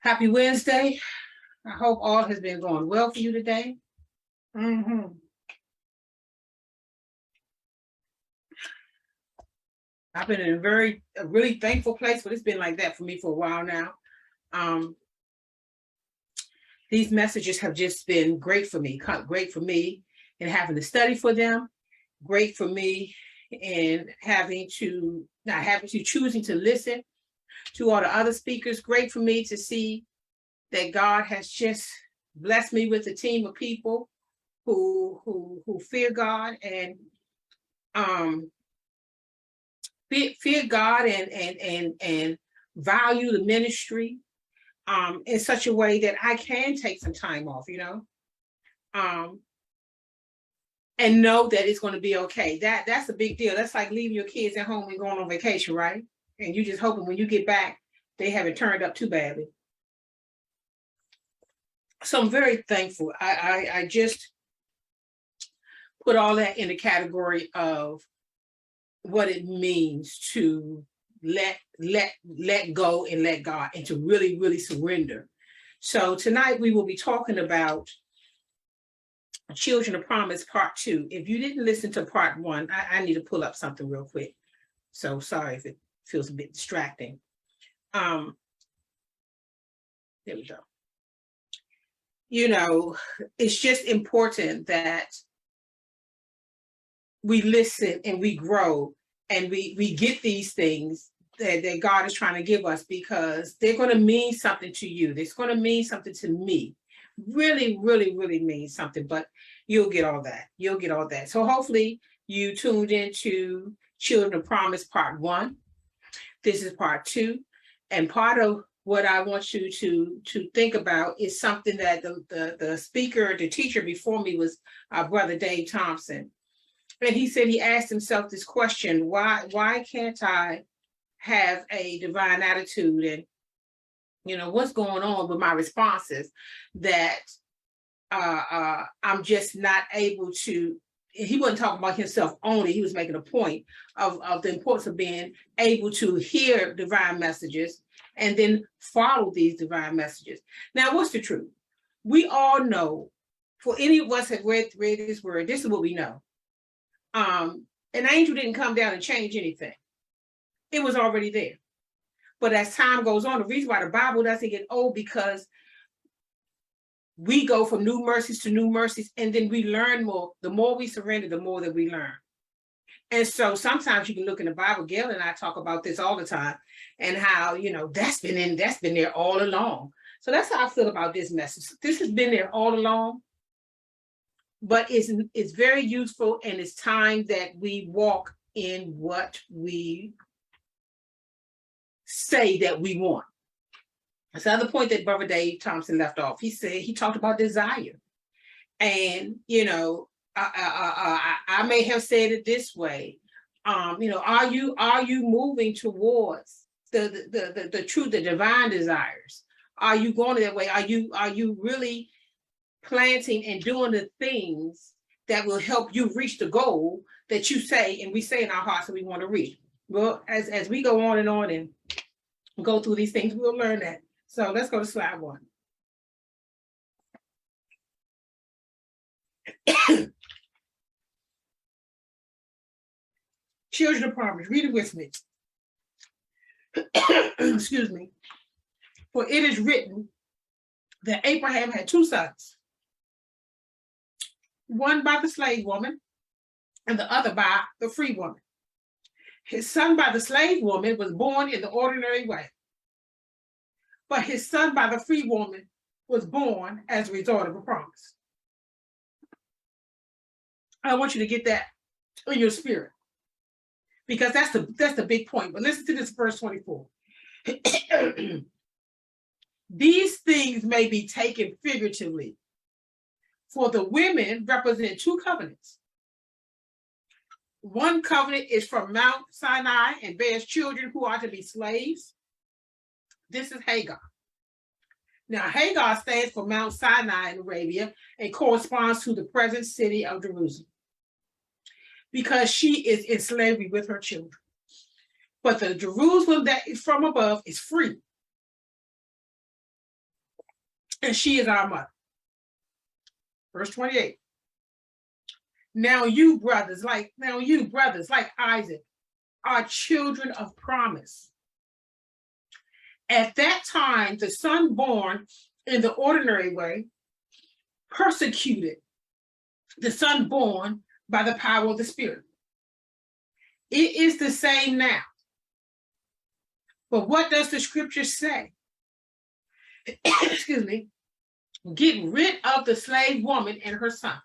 Happy Wednesday. I hope all has been going well for you today. I've been in a really thankful place, but it's been like that for me for a while now. These messages have just been great for me in having to study for them, great for me in choosing to listen to all the other speakers, great for me to see that God has just blessed me with a team of people who fear God and fear God and value the ministry in such a way that I can take some time off, and know that it's going to be okay. That's a big deal. That's like leaving your kids at home and going on vacation, right? And you just hoping when you get back, they haven't turned up too badly. So I'm very thankful. I just put all that in the category of what it means to let go and let God, and to really, really surrender. So tonight we will be talking about Children of Promise Part 2. If you didn't listen to Part 1, I need to pull up something real quick. So sorry if it feels a bit distracting. There we go. It's just important that we listen and we grow and we get these things that God is trying to give us, because they're going to mean something to you. It's going to mean something to me. Really, really, really mean something, but you'll get all that. You'll get all that. So hopefully you tuned into Children of Promise Part 1. This is Part 2. And part of what I want you to think about is something that the speaker, the teacher before me was our brother Dave Thompson. And he said he asked himself this question: why can't I have a divine attitude? And what's going on with my responses that I'm just not able to. He wasn't talking about himself only. He was making a point of the importance of being able to hear divine messages and then follow these divine messages. Now, what's the truth? We all know, for any of us that read this word, this is what we know. An angel didn't come down and change anything. It was already there. But as time goes on, the reason why the Bible doesn't get old, because we go from new mercies to new mercies, and then we learn more. The more we surrender, the more that we learn. And so sometimes you can look in the Bible. Gail and I talk about this all the time, and how, that's been there all along. So that's how I feel about this message. This has been there all along, but it's very useful, and it's time that we walk in what we say that we want. That's another point that Brother Dave Thompson left off. He talked about desire. And, I may have said it this way. Are you moving towards the truth, the divine desires? Are you going that way? Are you really planting and doing the things that will help you reach the goal that you say, and we say in our hearts that we want to reach? Well, as we go on and go through these things, we'll learn that. So let's go to slide 1. Children of Promise, read it with me. Excuse me. For it is written that Abraham had 2 sons, one by the slave woman and the other by the free woman. His son by the slave woman was born in the ordinary way, but his son by the free woman was born as a result of a promise. I want you to get that in your spirit, because that's the big point. But listen to this, verse 24. These things may be taken figuratively, for the women represent 2 covenants. One covenant is from Mount Sinai and bears children who are to be slaves. This is Hagar. Now, Hagar stands for Mount Sinai in Arabia and corresponds to the present city of Jerusalem, because she is in slavery with her children. But the Jerusalem that is from above is free. and she is our mother. Verse 28. Now you brothers, like Isaac, are children of promise. At that time, the son born in the ordinary way persecuted the son born by the power of the Spirit. It is the same now. But what does the scripture say? Excuse me. Get rid of the slave woman and her son.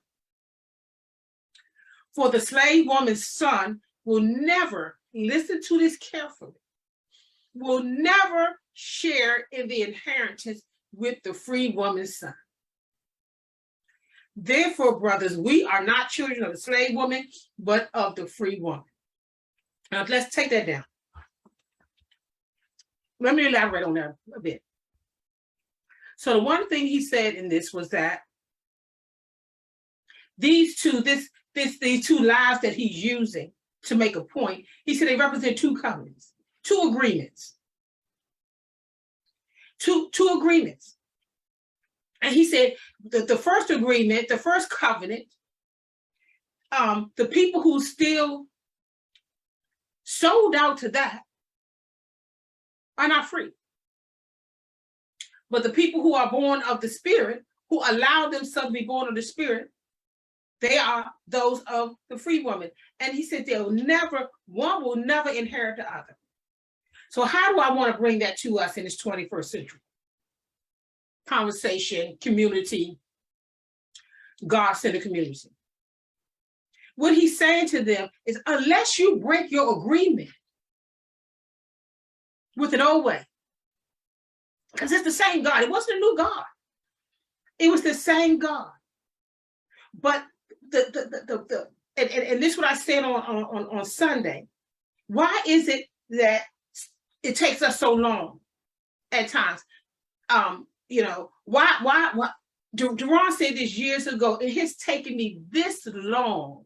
For the slave woman's son will never, listen to this carefully, will never share in the inheritance with the free woman's son. Therefore, brothers, we are not children of the slave woman, but of the free woman. Now, let's take that down. Let me elaborate on that a bit. So the one thing he said in this was that these two lives that he's using to make a point, he said they represent two covenants, two agreements. Two agreements. And he said the first agreement, the first covenant, the people who still sold out to that are not free. But the people who are born of the Spirit, who allow themselves to be born of the Spirit, they are those of the free woman. And he said one will never inherit the other. So how do I want to bring that to us in this 21st century? Conversation, community, God-centered community. What he's saying to them is, unless you break your agreement with an old way, because it's the same God. It wasn't a new God. It was the same God. But and this is what I said on Sunday. Why is it that it takes us so long at times? Why Duran said this years ago, it has taken me this long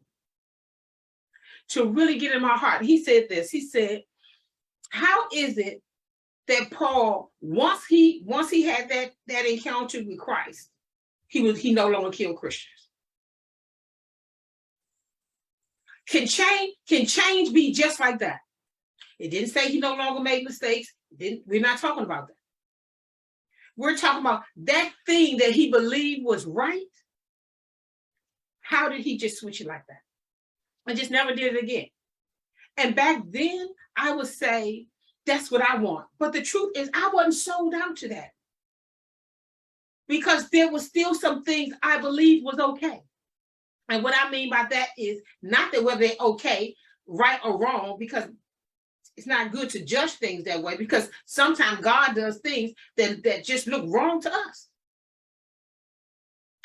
to really get in my heart. He said this, he said, how is it that Paul, once he had that encounter with Christ, he no longer killed Christians? Can change be just like that? It didn't say he no longer made mistakes. We're not talking about that. We're talking about that thing that he believed was right. How did he just switch it like that? And just never did it again. And back then, I would say, that's what I want. But the truth is, I wasn't sold out to that. Because there was still some things I believed was okay. And what I mean by that is not that whether they're okay, right or wrong, because it's not good to judge things that way, because sometimes God does things that just look wrong to us.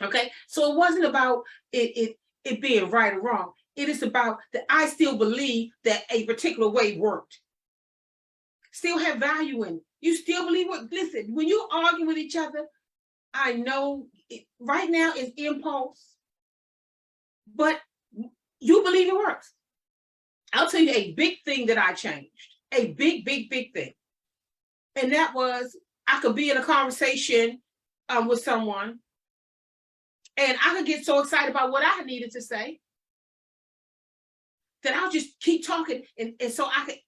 Okay, so it wasn't about it being right or wrong. It is about that I still believe that a particular way worked. Still have value in it. You still believe what? Listen, when you argue with each other, I know right now it's impulse, but you believe it works. I'll tell you a big thing that I changed, a big thing. And that was, I could be in a conversation with someone and I could get so excited about what I needed to say that I'll just keep talking. And so I could,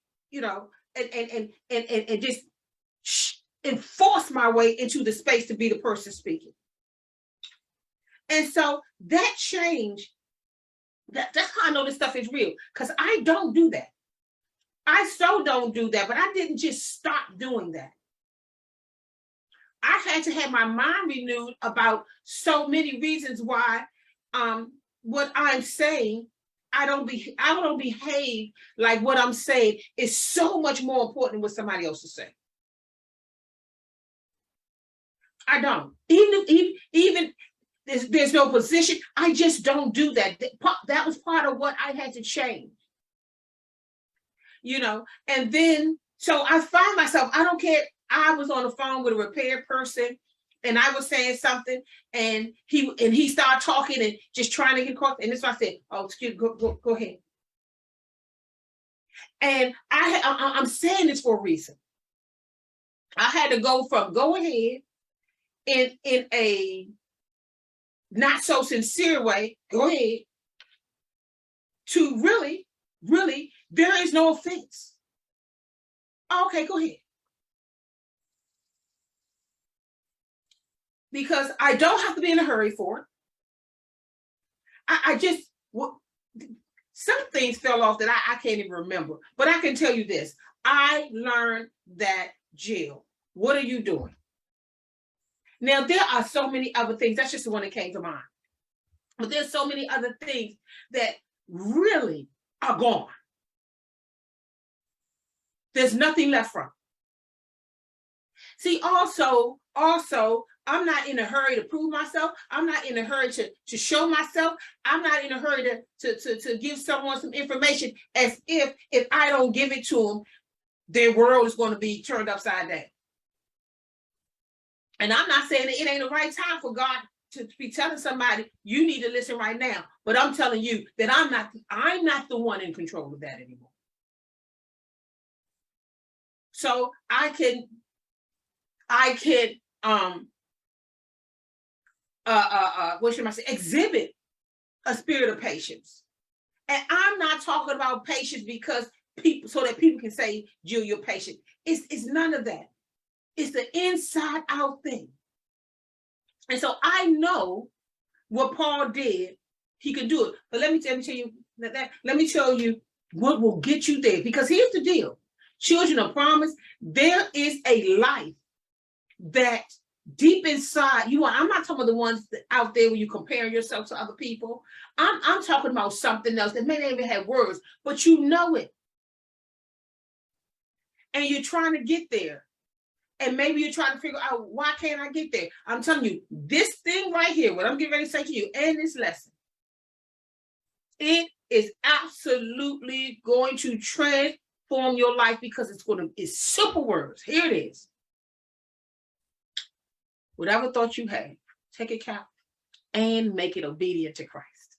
and just enforce my way into the space to be the person speaking. And so that change, that's how I know this stuff is real, because I don't do that. I so don't do that, but I didn't just stop doing that. I had to have my mind renewed about so many reasons why what I'm saying, I don't behave like what I'm saying is so much more important than what somebody else is saying. I don't. Even there's no position. I just don't do that. That was part of what I had to change. And then, so I find myself, I don't care. I was on the phone with a repair person and I was saying something and he started talking and just trying to get across. And this is why I said, oh, excuse me, go ahead. And I'm saying this for a reason. I had to go from go ahead in a not so sincere way, go ahead, to really, really, there is no offense. Okay, go ahead. Because I don't have to be in a hurry for it. I just, some things fell off that I can't even remember. But I can tell you this. I learned that, Jill, what are you doing? Now, there are so many other things. That's just the one that came to mind. But there's so many other things that really are gone. There's nothing left from. See, also, I'm not in a hurry to prove myself. I'm not in a hurry to show myself. I'm not in a hurry to give someone some information as if I don't give it to them, their world is going to be turned upside down. And I'm not saying that it ain't the right time for God to be telling somebody, you need to listen right now. But I'm telling you that I'm not the one in control of that anymore. So I can what should I say, exhibit a spirit of patience. And I'm not talking about patience because people, so that people can say, Jill, you're patient. It's none of that. It's the inside out thing. And so I know what Paul did, he could do it. But let me tell you let me tell you what will get you there. Because here's the deal. Children of promise, there is a life that deep inside you. I'm not talking about the ones out there where you compare yourself to other people. I'm talking about something else that may not even have words, but you know it. And you're trying to get there. And maybe you're trying to figure out, why can't I get there? I'm telling you, this thing right here, what I'm getting ready to say to you, and this lesson, it is absolutely going to transform your life, because it's simple words. Here it is. Whatever thought you had, take it captive and make it obedient to Christ.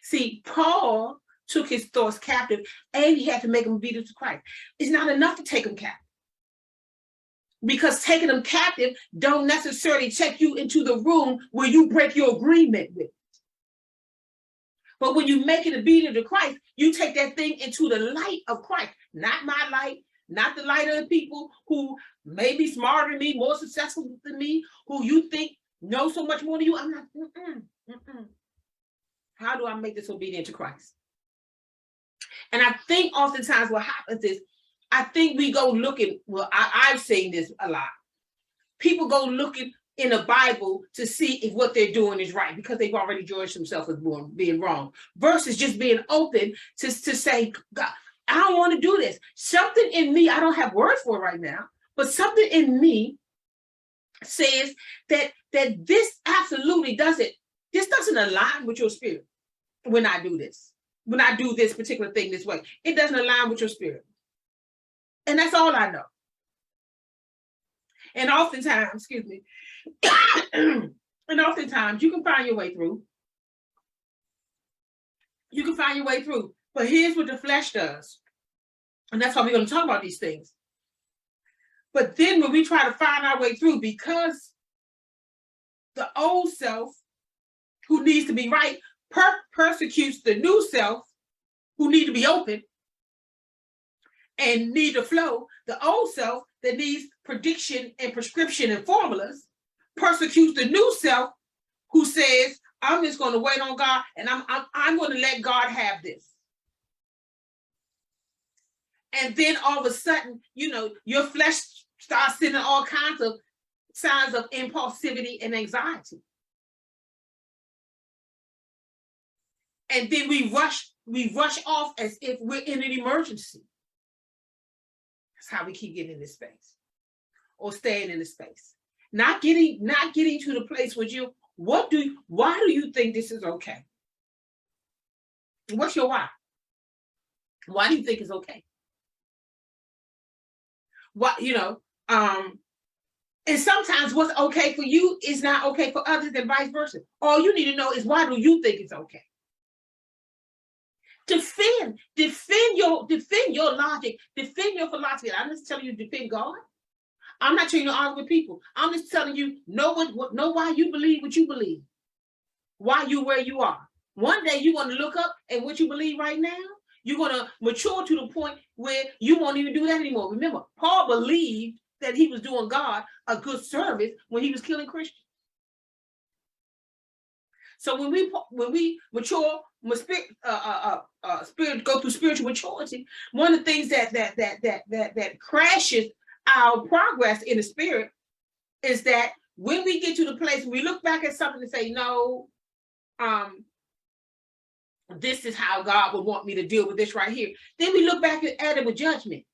See, Paul took his thoughts captive and he had to make them obedient to Christ. It's not enough to take them captive, because taking them captive don't necessarily take you into the room where you break your agreement with. But when you make it obedient to Christ, you take that thing into the light of Christ, not my light, not the light of the people who may be smarter than me, more successful than me, who you think know so much more than you. I'm not. How do I make this obedient to Christ? And I think oftentimes what happens is, I think we go looking, well, I've seen this a lot. People go looking in the Bible to see if what they're doing is right, because they've already judged themselves as being wrong, versus just being open to say, God, I don't want to do this. Something in me, I don't have words for it right now, but something in me says that this absolutely doesn't align with your spirit when I do this. When I do this particular thing this way, it doesn't align with your spirit. And that's all I know. And oftentimes, excuse me, and oftentimes you can find your way through. You can find your way through. But here's what the flesh does. And that's how we're going to talk about these things. But then when we try to find our way through, because the old self who needs to be right persecutes the new self who need to be open and need to flow, the old self that needs prediction and prescription and formulas persecutes the new self who says, I'm just going to wait on God, and I'm going to let God have this. And then all of a sudden, your flesh starts sending all kinds of signs of impulsivity and anxiety. And then we rush off as if we're in an emergency. That's how we keep getting in this space, or staying in this space. Not getting to the place where why do you think this is okay? What's your why? Why do you think it's okay? And sometimes what's okay for you is not okay for others, and vice versa. All you need to know is, why do you think it's okay? Defend your logic, defend your philosophy. I'm just telling you, defend God. I'm not telling you to argue with people. I'm just telling you, know why you believe what you believe. Why you where you are. One day you're going to look up at what you believe right now. You're going to mature to the point where you won't even do that anymore. Remember, Paul believed that he was doing God a good service when he was killing Christians. So when we mature, spirit go through spiritual maturity, one of the things that crashes our progress in the spirit is that when we get to the place we look back at something and say, no, this is how God would want me to deal with this right here. Then we look back at it with judgment.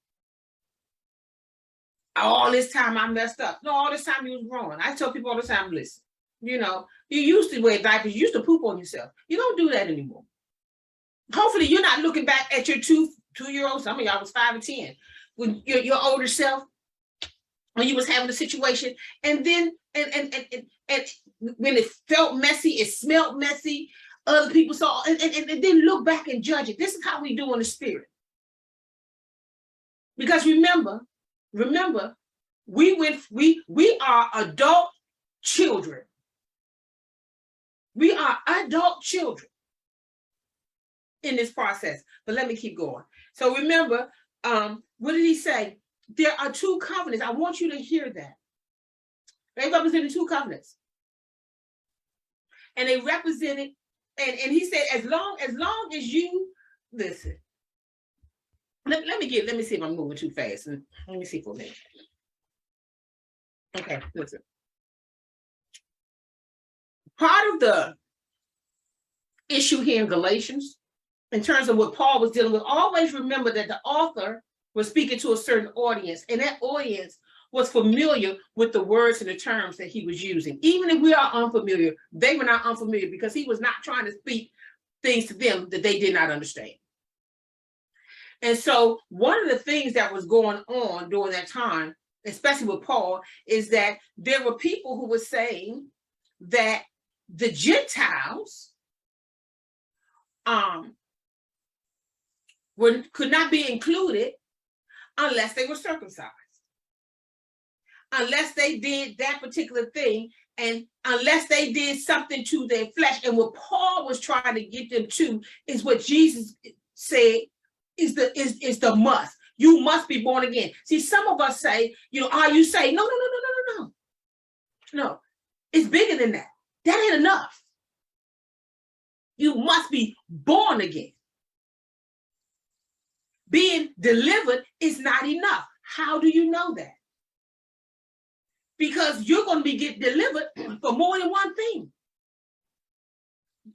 All this time I messed up. No, all this time you was wrong. I tell people all the time, listen, you used to wear diapers, you used to poop on yourself. You don't do that anymore. Hopefully you're not looking back at your two-year-old, some of y'all was 5 or 10, when your older self, when you was having a situation, and then and when it felt messy, it smelled messy, other people saw, and then look back and judge it. This is how we do in the spirit. Because remember, we are adult children. We are adult children in this process. But let me keep going. So remember, what did he say? There are 2 covenants. I want you to hear that. They represented 2 covenants. And they represented, and he said, as long as you listen. Let me see if I'm moving too fast. Let me see for a minute. Okay, listen. Part of the issue here in Galatians, in terms of what Paul was dealing with, always remember that the author was speaking to a certain audience, and that audience was familiar with the words and the terms that he was using. Even if we are unfamiliar, they were not unfamiliar, because he was not trying to speak things to them that they did not understand. And so one of the things that was going on during that time, especially with Paul, is that there were people who were saying that the Gentiles could not be included unless they were circumcised, unless they did that particular thing, and unless they did something to their flesh. And what Paul was trying to get them to is what Jesus said is the must. You must be born again. See, some of us say, are you saved? No. It's bigger than that. That ain't enough. You must be born again. Being delivered is not enough. How do you know that? Because you're going to be getting delivered for more than one thing.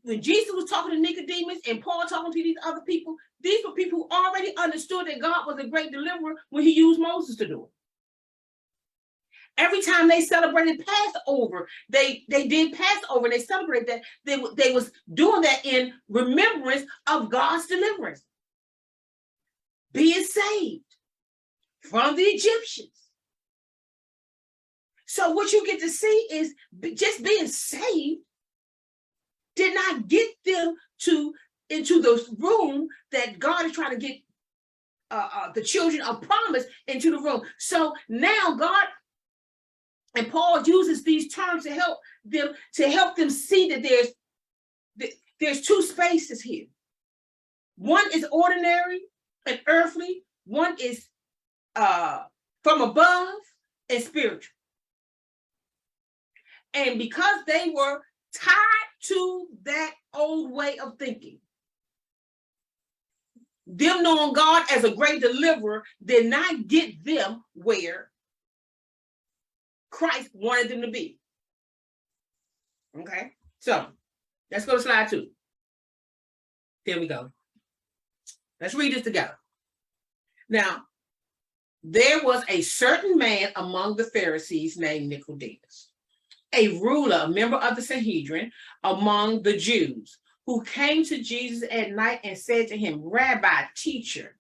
When Jesus was talking to Nicodemus and Paul talking to these other people, these were people who already understood that God was a great deliverer when he used Moses to do it. Every time they celebrated Passover, they did Passover, and they celebrated that. They was doing that in remembrance of God's deliverance. Being saved from the Egyptians. So what you get to see is just being saved did not get them into the room that God is trying to get the children of promise into the room. So now God and Paul uses these terms to help them see that there's 2 spaces here. One is ordinary and earthly. One is from above and spiritual. And because they were tied to that old way of thinking, them knowing God as a great deliverer did not get them where Christ wanted them to be. Okay, so let's go to slide 2. There we go. Let's read this together. Now, there was a certain man among the Pharisees named Nicodemus, a ruler, a member of the Sanhedrin among the Jews, who came to Jesus at night and said to him, Rabbi, teacher,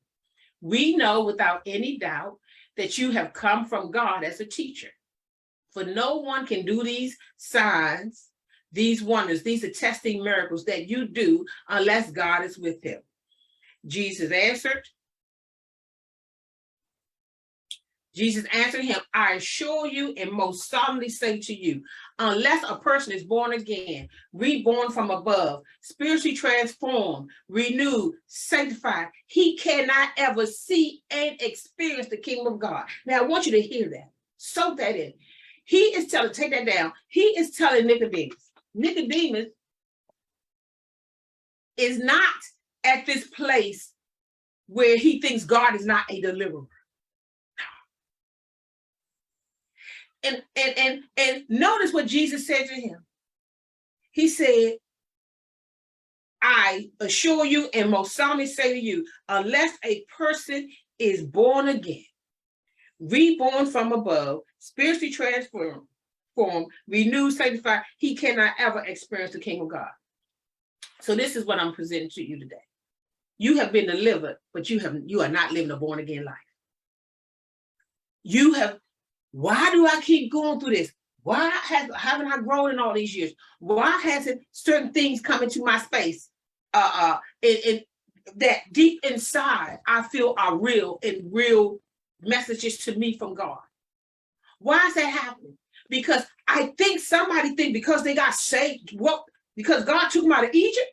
we know without any doubt that you have come from God as a teacher. For no one can do these signs, these wonders, these attesting miracles that you do unless God is with him. Jesus answered, Jesus answered him, I assure you and most solemnly say to you, unless a person is born again, reborn from above, spiritually transformed, renewed, sanctified, he cannot ever see and experience the kingdom of God. Now, I want you to hear that. Soak that in. He is telling, take that down. He is telling Nicodemus is not at this place where he thinks God is not a deliverer. And notice what Jesus said to him. He said, I assure you and most solemnly say to you, unless a person is born again, reborn from above, spiritually transformed, renewed, sanctified, he cannot ever experience the kingdom of God. So this is what I'm presenting to you today. You have been delivered, but you are not living a born again life. Why do I keep going through this? Why haven't I grown in all these years? Why hasn't certain things come into my space? And that deep inside, I feel are real and real messages to me from God. Why is that happening? Because I think somebody think because they got saved, because God took them out of Egypt,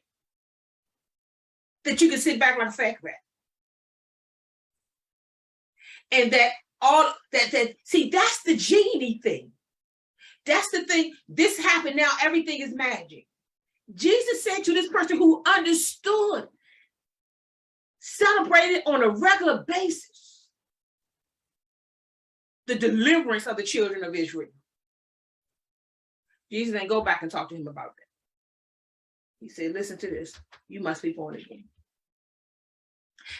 that you can sit back like a fat rat. And see, that's the genie thing. That's the thing. This happened now. Everything is magic. Jesus said to this person who understood, celebrated on a regular basis, the deliverance of the children of Israel. Jesus didn't go back and talk to him about that. He said, listen to this. You must be born again.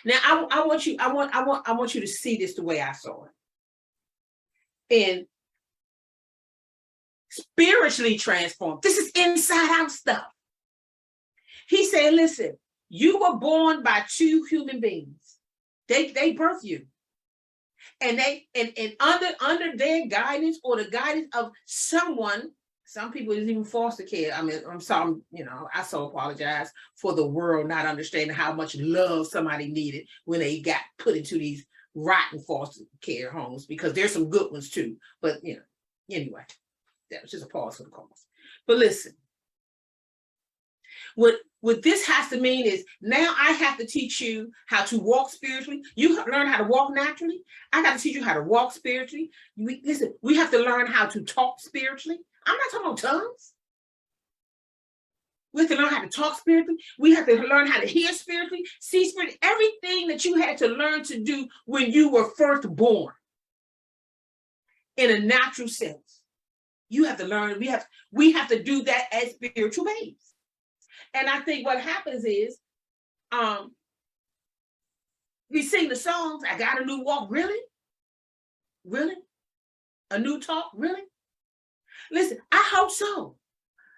Now, I want you to see this the way I saw it. And spiritually transformed. This is inside out stuff. He said, listen, you were born by two human beings. They birthed you. And under their guidance or the guidance of someone, some people is even foster care. I mean, I'm sorry, I so apologize for the world not understanding how much love somebody needed when they got put into these rotten foster care homes, because there's some good ones too. But, anyway, that was just a pause for the cause. But listen, what this has to mean is now I have to teach you how to walk spiritually. You learn how to walk naturally. I got to teach you how to walk spiritually. We have to learn how to talk spiritually. I'm not talking about tongues. We have to learn how to talk spiritually. We have to learn how to hear spiritually, see spiritually, everything that you had to learn to do when you were first born in a natural sense. You have to learn. We have to do that as spiritual babes. And I think what happens is, we sing the songs, I got a new walk, really? Really? A new talk, really? Listen, I hope so.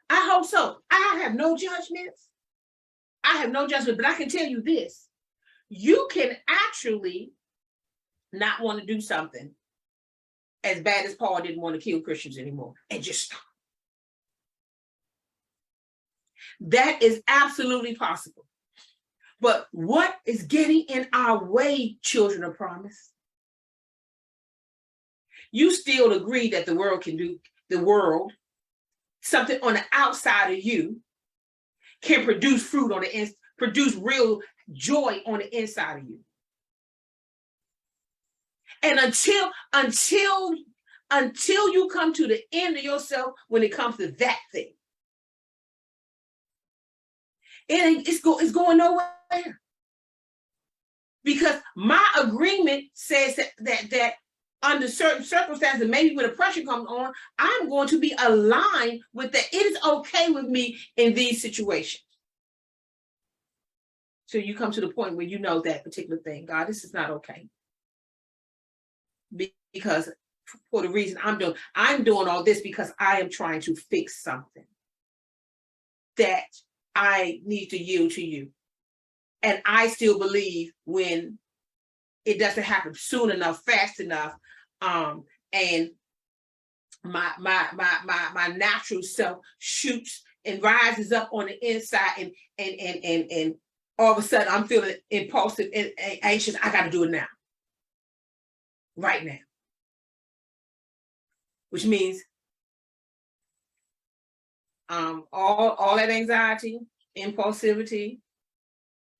I hope so. I have no judgments. But I can tell you this. You can actually not want to do something as bad as Paul didn't want to kill Christians anymore and just stop. That is absolutely possible. But what is getting in our way, children of promise? You still agree that the world can do something on the outside of you can produce fruit on the inside, produce real joy on the inside of you. And until you come to the end of yourself when it comes to that thing, it's going nowhere. Because my agreement says that under certain circumstances, maybe when the pressure comes on, I'm going to be aligned with that. It is okay with me in these situations. So you come to the point where you know that particular thing, God, this is not okay. Because for the reason I'm doing all this because I am trying to fix something that I need to yield to you. And I still believe when it doesn't happen soon enough, fast enough, and my natural self shoots and rises up on the inside, and all of a sudden I'm feeling impulsive and anxious. I got to do it now, right now. which means all that anxiety, impulsivity,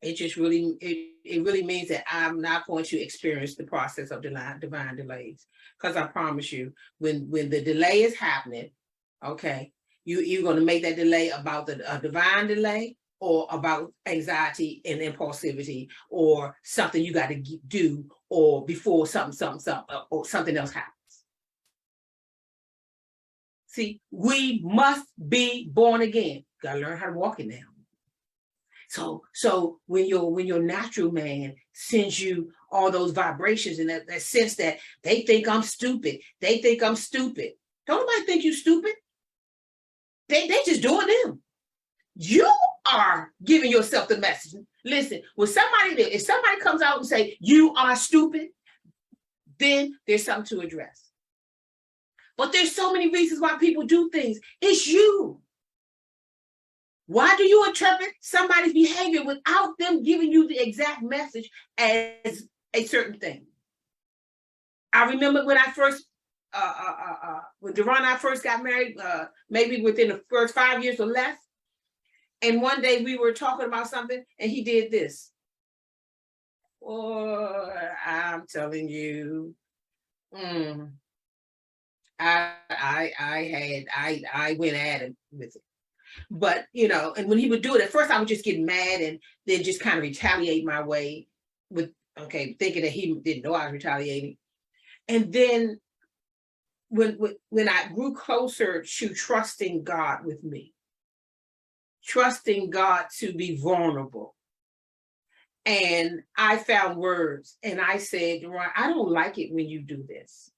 it just really, it really means that I'm not going to experience the process of divine delays. Because I promise you, when the delay is happening, okay, you're going to make that delay about the divine delay, or about anxiety and impulsivity, or something you got to do, or before something, or something else happens. See, we must be born again. Got to learn how to walk it now. So when your natural man sends you all those vibrations and that sense that they think I'm stupid, Don't nobody think you stupid. They just doing them. You are giving yourself the message. Listen, if somebody comes out and say you are stupid, then there's something to address. But there's so many reasons why people do things. It's you. Why do you interpret somebody's behavior without them giving you the exact message as a certain thing? I remember when I first, when Deron and I first got married, maybe within the first 5 years or less. And one day we were talking about something and he did this. Oh, I'm telling you, I went at him with it. But, and when he would do it, at first I would just get mad and then just kind of retaliate my way with, thinking that he didn't know I was retaliating. And then when I grew closer to trusting God with me, trusting God to be vulnerable, and I found words and I said, I don't like it when you do this.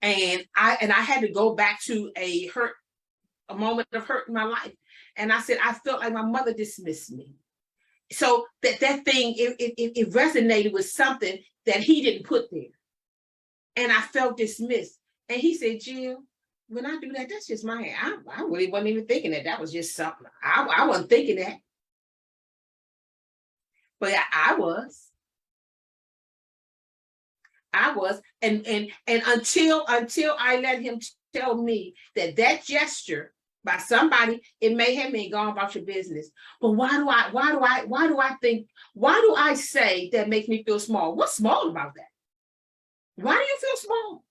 And I had to go back to a moment of hurt in my life. And I said, I felt like my mother dismissed me. So that thing, it resonated with something that he didn't put there. And I felt dismissed. And he said, Jill, when I do that, that's just my hand. I really wasn't even thinking that. That was just something. I wasn't thinking that. But I was. And until I let him tell me that gesture by somebody, it may have been gone about your business. But why do I say that makes me feel small? What's small about that? Why do you feel small?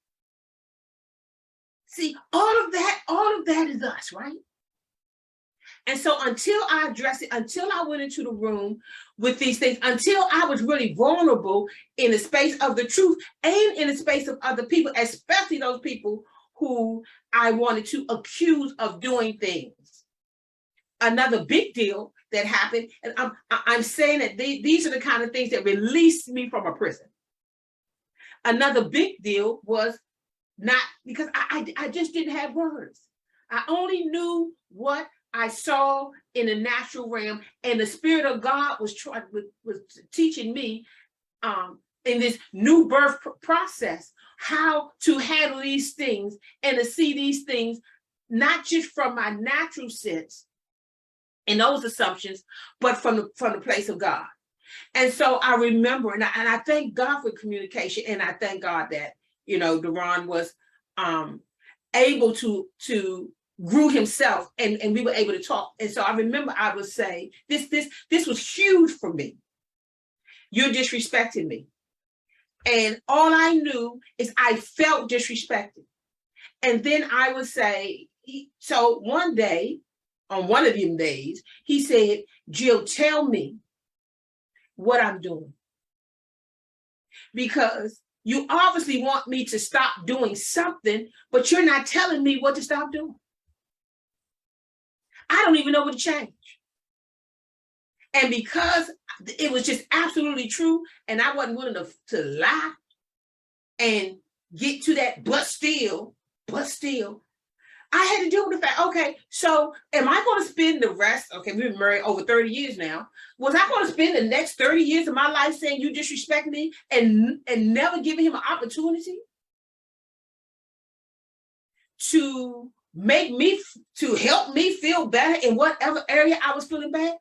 See, all of that is us, right? And so until I addressed it, until I went into the room with these things, until I was really vulnerable in the space of the truth and in the space of other people, especially those people who I wanted to accuse of doing things. Another big deal that happened, and I'm saying that these are the kind of things that released me from a prison. Another big deal was not because I just didn't have words. I only knew what I saw in the natural realm, and the Spirit of God was teaching me in this new birth process how to handle these things and to see these things not just from my natural sense and those assumptions, but from the place of God. And so I remember, and I thank God for communication, and I thank God that Deron was able to grew himself, and we were able to talk. And so I remember I would say, this was huge for me. You're disrespecting me. And all I knew is I felt disrespected. And then I would say, so one day, on one of them days, he said, Jill, tell me what I'm doing. Because you obviously want me to stop doing something, but you're not telling me what to stop doing. I don't even know what to change. And because it was just absolutely true, and I wasn't willing to lie and get to that, but still, I had to deal with the fact, okay, so am I going to spend the rest, we've been married over 30 years now, was I going to spend the next 30 years of my life saying you disrespect me and never giving him an opportunity to help me feel better in whatever area I was feeling bad?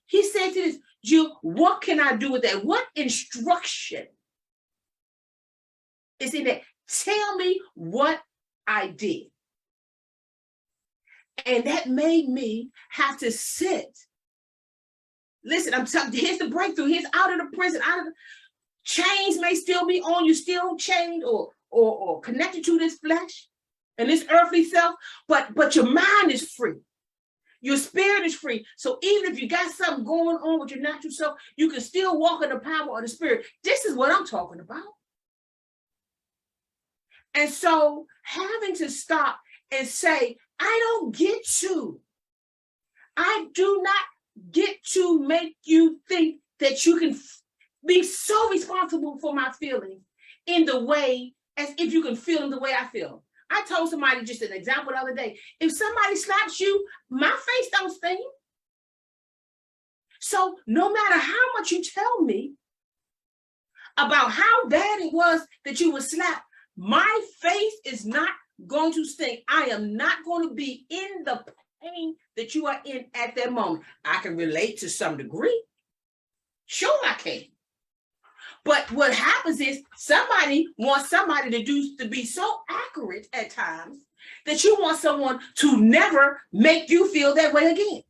He said to this, Jill, what can I do with that? What instruction is in that? Tell me what I did. And that made me have to sit. Listen, I'm telling you, here's the breakthrough. Here's out of the prison, out of the chains may still be on you, still chained or connected to this flesh and this earthly self, but your mind is free. Your spirit is free. So even if you got something going on with your natural self, you can still walk in the power of the spirit. This is what I'm talking about. And so having to stop and say, I do not get to make you think that you can be so responsible for my feelings in the way as if you can feel in the way I feel. I told somebody, just an example the other day, if somebody slaps you, my face don't sting. So no matter how much you tell me about how bad it was that you were slapped, my face is not going to sting. I am not going to be in the pain that you are in at that moment. I can relate to some degree. Sure I can. But what happens is somebody wants somebody to be so accurate at times that you want someone to never make you feel that way again.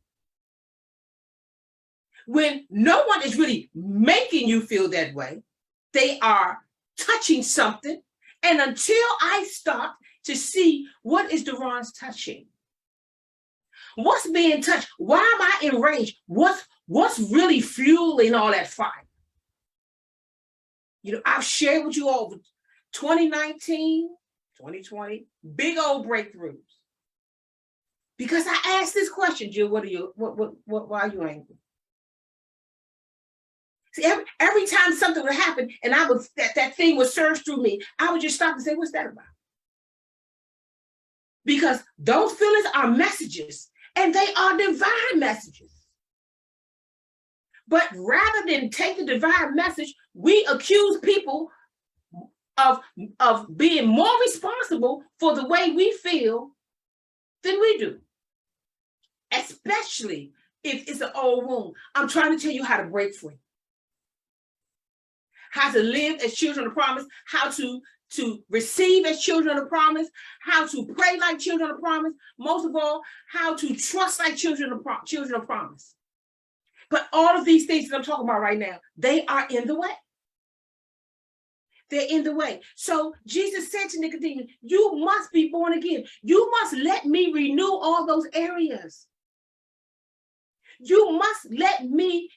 When no one is really making you feel that way, they are touching something. And until I stop to see what is Deron's touching, what's being touched, why am I enraged? What's really fueling all that fire? You know, I've shared with you all 2019, 2020, big old breakthroughs. Because I asked this question, Jill, why are you angry? See, every time something would happen and that thing would surge through me, I would just stop and say, what's that about? Because those feelings are messages, and they are divine messages. But rather than take the divine message, we accuse people of being more responsible for the way we feel than we do. Especially if it's an old wound. I'm trying to tell you how to break free. How to live as children of promise, how to receive as children of promise, how to pray like children of promise, most of all, how to trust like children of promise. But all of these things that I'm talking about right now, they are in the way. They're in the way. So Jesus said to Nicodemus, you must be born again. You must let me renew all those areas. You must let me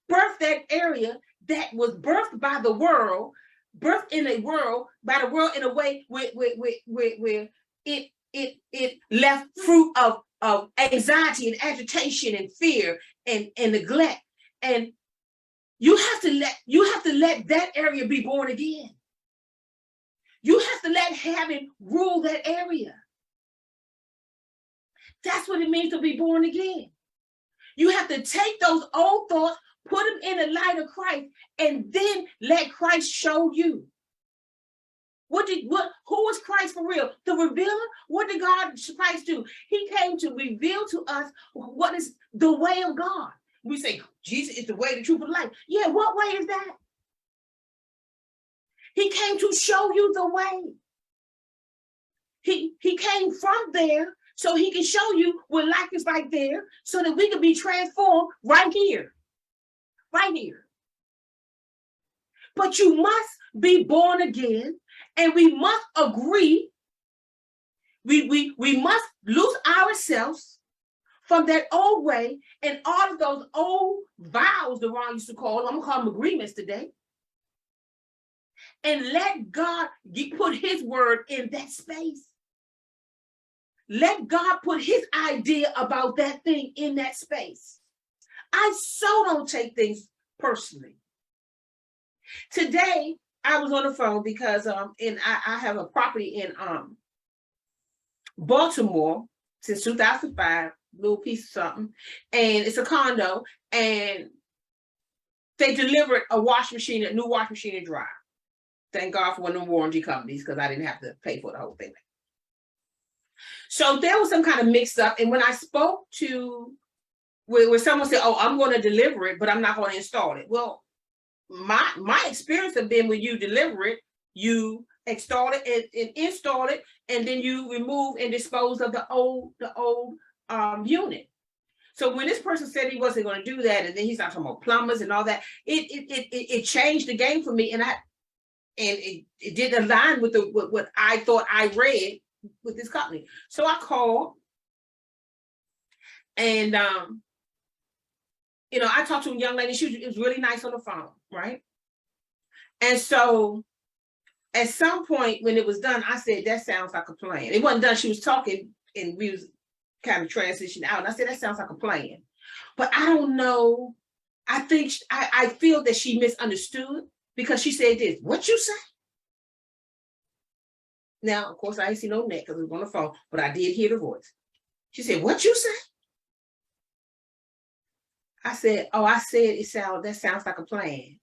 birth that area that was birthed by the world, birthed in a world, by the world in a way where it left fruit of anxiety and agitation and fear and neglect. And you have to let that area be born again. You have to let heaven rule that area. That's what it means to be born again. You have to take those old thoughts, put them in the light of Christ, and then let Christ show you. Who was Christ for real? The revealer? What did Christ do? He came to reveal to us what is the way of God. We say, Jesus is the way, the truth, and life. Yeah, what way is that? He came to show you the way. He came from there so he can show you what life is like there so that we can be transformed right here. Right here. But you must be born again, and we must agree. We must lose ourselves from that old way and all of those old vows that Ron used to call, I'm going to call them agreements today, and let God put his word in that space. Let God put his idea about that thing in that space. I so don't take things personally. Today, I was on the phone because I have a property in Baltimore since 2005, little piece of something, and it's a condo, and they delivered a new wash machine and dryer. Thank God for one of the warranty companies, because I didn't have to pay for the whole thing. So there was some kind of mix up, and when I spoke to where someone said, oh, I'm going to deliver it, but I'm not going to install it. Well, my experience has been when you deliver it, you install it and install it, and then you remove and dispose of the old unit. So when this person said he wasn't going to do that, and then he started talking about plumbers and all that, it changed the game for me, and it didn't align with what I thought I read with this company. So I called, and I talked to a young lady. It was really nice on the phone, right? And so at some point when it was done, I said, that sounds like a plan. It wasn't done. She was talking, and we was kind of transitioned out. And I said, that sounds like a plan. But I don't know. I think I feel that she misunderstood, because she said this, what you say? Now, of course, I didn't see no neck because it was on the phone, but I did hear the voice. She said, what you say? I said, oh, I said that sounds like a plan. I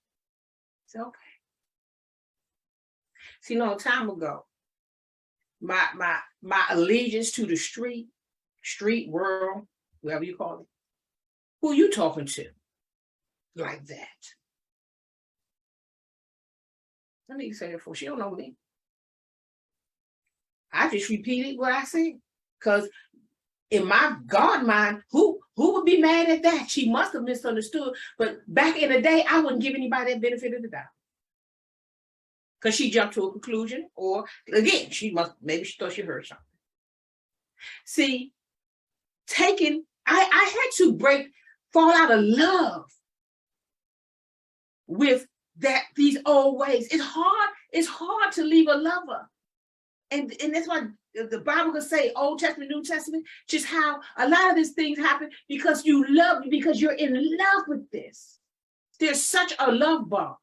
said, okay. See, a long time ago, my allegiance to the street, world, whatever you call it, who you talking to like that? Let me say it for she don't know me. I just repeated what I said, because in my God mind, who would be mad at that? She must have misunderstood. But back in the day, I wouldn't give anybody that benefit of the doubt, because she jumped to a conclusion, or again, maybe she thought she heard something. See, I had to fall out of love with these old ways. It's hard to leave a lover. And that's why the Bible can say, Old Testament, New Testament, just how a lot of these things happen because because you're in love with this. There's such a love bond.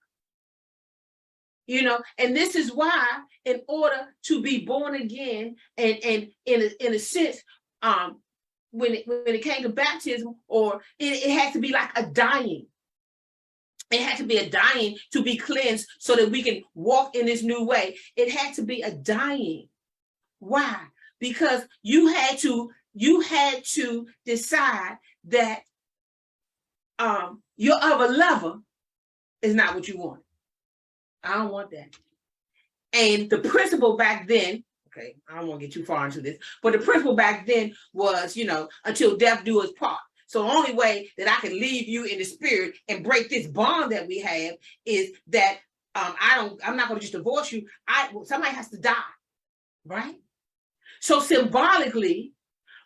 And this is why, in order to be born again, and in a sense, when it came to baptism, or it had to be like a dying. It had to be a dying to be cleansed so that we can walk in this new way. It had to be a dying. Why? Because you had to decide that your other lover is not what you want. I don't want that. And the principle back then, okay, I don't want to get too far into this, but the principle back then was, until death do us part. So the only way that I can leave you in the spirit and break this bond that we have is that I'm not going to just divorce you. Somebody has to die, right? So symbolically,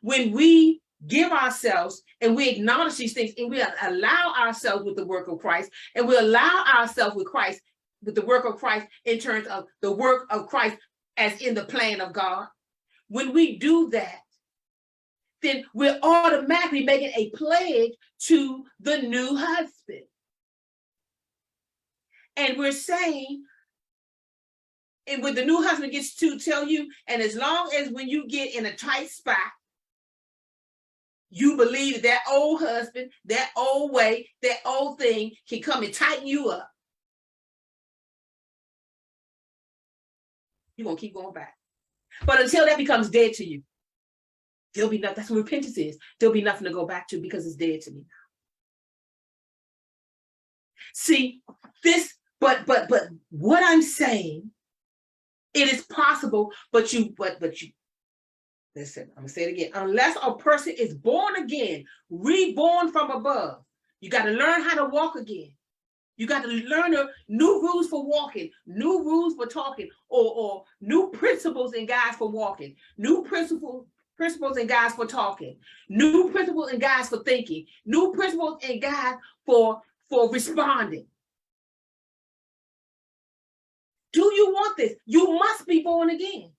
when we give ourselves and we acknowledge these things and we allow ourselves with the work of Christ, and we allow ourselves with Christ, with the work of Christ, in terms of the work of Christ as in the plan of God, when we do that, then we're automatically making a pledge to the new husband. And we're saying, and when the new husband gets to tell you, and as long as when you get in a tight spot, you believe that old husband, that old way, that old thing can come and tighten you up, you're going to keep going back. But until that becomes dead to you, there'll be nothing. That's what repentance is. There'll be nothing to go back to because it's dead to me now. See, but what I'm saying, it is possible, but you, listen, I'm gonna say it again. Unless a person is born again, reborn from above, you got to learn how to walk again. You got to learn new rules for walking, new rules for talking, or new principles and guides for walking, new principles and guides for talking, new principles and guides for thinking, new principles and guides for responding. Do you want this? You must be born again.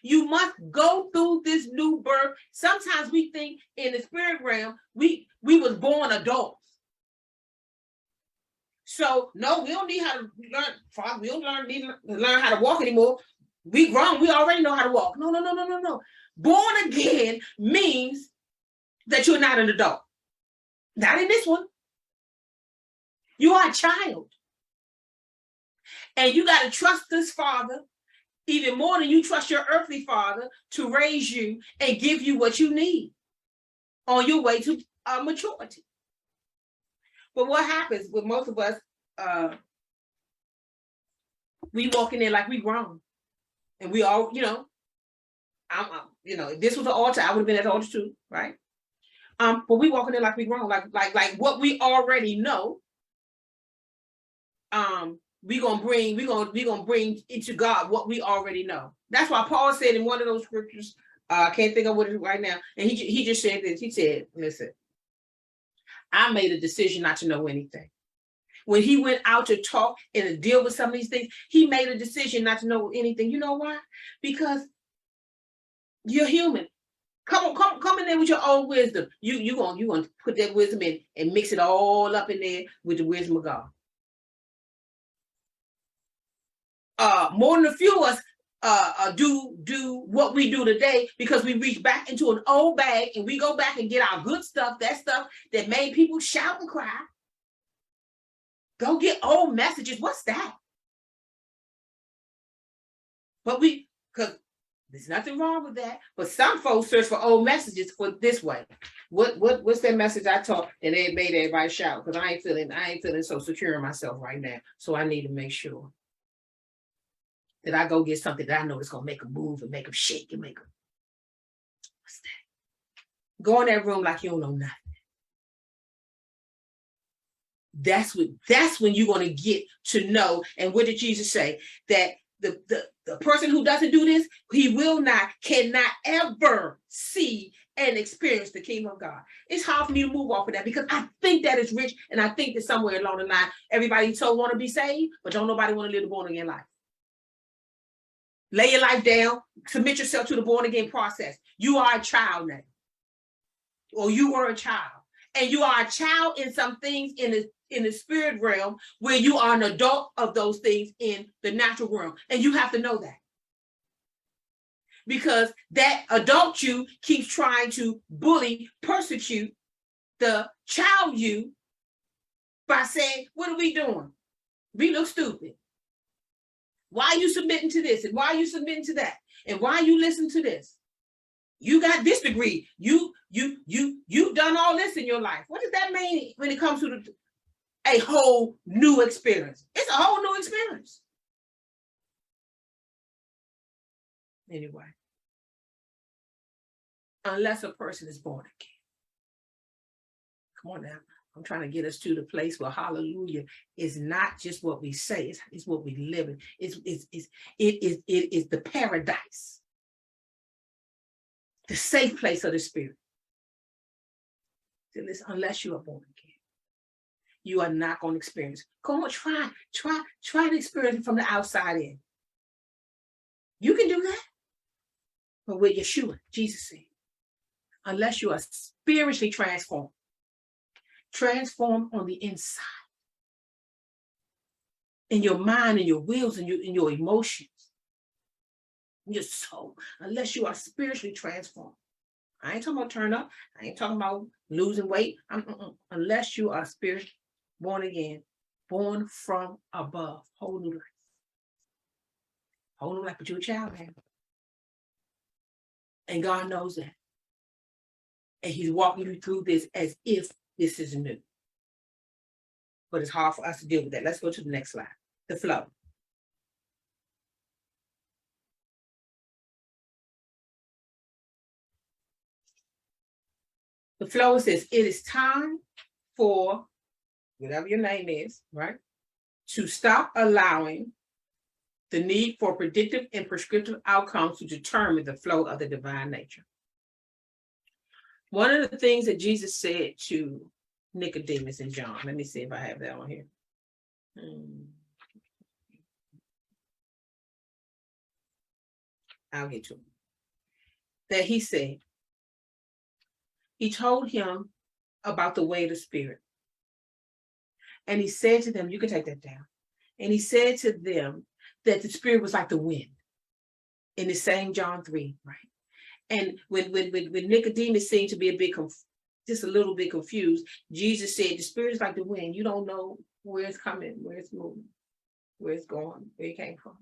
You must go through this new birth. Sometimes we think in the spirit realm, we was born adults. So no, we don't need how to learn. Father, we don't need to learn how to walk anymore. We grown. We already know how to walk. No. Born again means that you're not an adult. Not in this one. You are a child. And you got to trust this Father even more than you trust your earthly father to raise you and give you what you need on your way to maturity. But what happens with most of us, We walk in there like we grown. And we all, if this was an altar, I would have been at the altar too, right? But we walk in there like we grown, like what we already know. We're gonna bring into God what we already know. That's why Paul said in one of those scriptures, I can't think of what it is right now, and he just said this. He said, listen, I made a decision not to know anything. When he went out to talk and to deal with some of these things, he made a decision not to know anything. You know why? Because you're human. Come in there with your own wisdom. You gonna put that wisdom in and mix it all up in there with the wisdom of God. More than a few of us do what we do today because we reach back into an old bag and we go back and get our good stuff, that stuff that made people shout and cry. Go get old messages. What's that? But because there's nothing wrong with that. But some folks search for old messages for this way. What's that message I taught and it made everybody shout? Because I ain't feeling so secure in myself right now. So I need to make sure that I go get something that I know is gonna make them move and make them shake and make them. What's that? Go in that room like you don't know nothing. That's when you're gonna get to know. And what did Jesus say? That the person who doesn't do this, cannot ever see and experience the kingdom of God. It's hard for me to move off of that because I think that is rich, and I think that somewhere along the line, everybody so want to be saved, but don't nobody want to live the born again life. Lay your life down, submit yourself to the born again process. You are a child now, or you were a child, and you are a child in some things in the spirit realm where you are an adult of those things in the natural realm. And you have to know that. Because that adult you keeps trying to bully, persecute the child you by saying, what are we doing? We look stupid. Why are you submitting to this? And why are you submitting to that? And why are you listening to this? You got this degree. You've done all this in your life. What does that mean when it comes to a whole new experience? It's a whole new experience. Anyway, unless a person is born again. Come on now. I'm trying to get us to the place where hallelujah is not just what we say, it's what we live in. It is the paradise, the safe place of the spirit. So listen, unless you are born again, you are not going to experience. Come on, try to experience it from the outside in. You can do that. But with Yeshua, Jesus said, unless you are spiritually transformed on the inside, in your mind and your wills and your emotions, in your soul, unless you are spiritually transformed. I ain't talking about turn up. I ain't talking about losing weight. Unless you are spiritually born again, born from above, whole new life. Whole new life, but you're a child, man. And God knows that. And he's walking you through this as if this is new. But it's hard for us to deal with that. Let's go to the next slide. The flow. The flow says, it is time for whatever your name is, right? To stop allowing the need for predictive and prescriptive outcomes to determine the flow of the divine nature. One of the things that Jesus said to Nicodemus and John, let me see if I have that on here. I'll get to it. That he said, he told him about the way of the spirit. And he said to them, you can take that down. And he said to them that the spirit was like the wind in the same John 3, right? And when Nicodemus seemed to be just a little bit confused, Jesus said, the spirit is like the wind. You don't know where it's coming, where it's moving, where it's going, where it came from.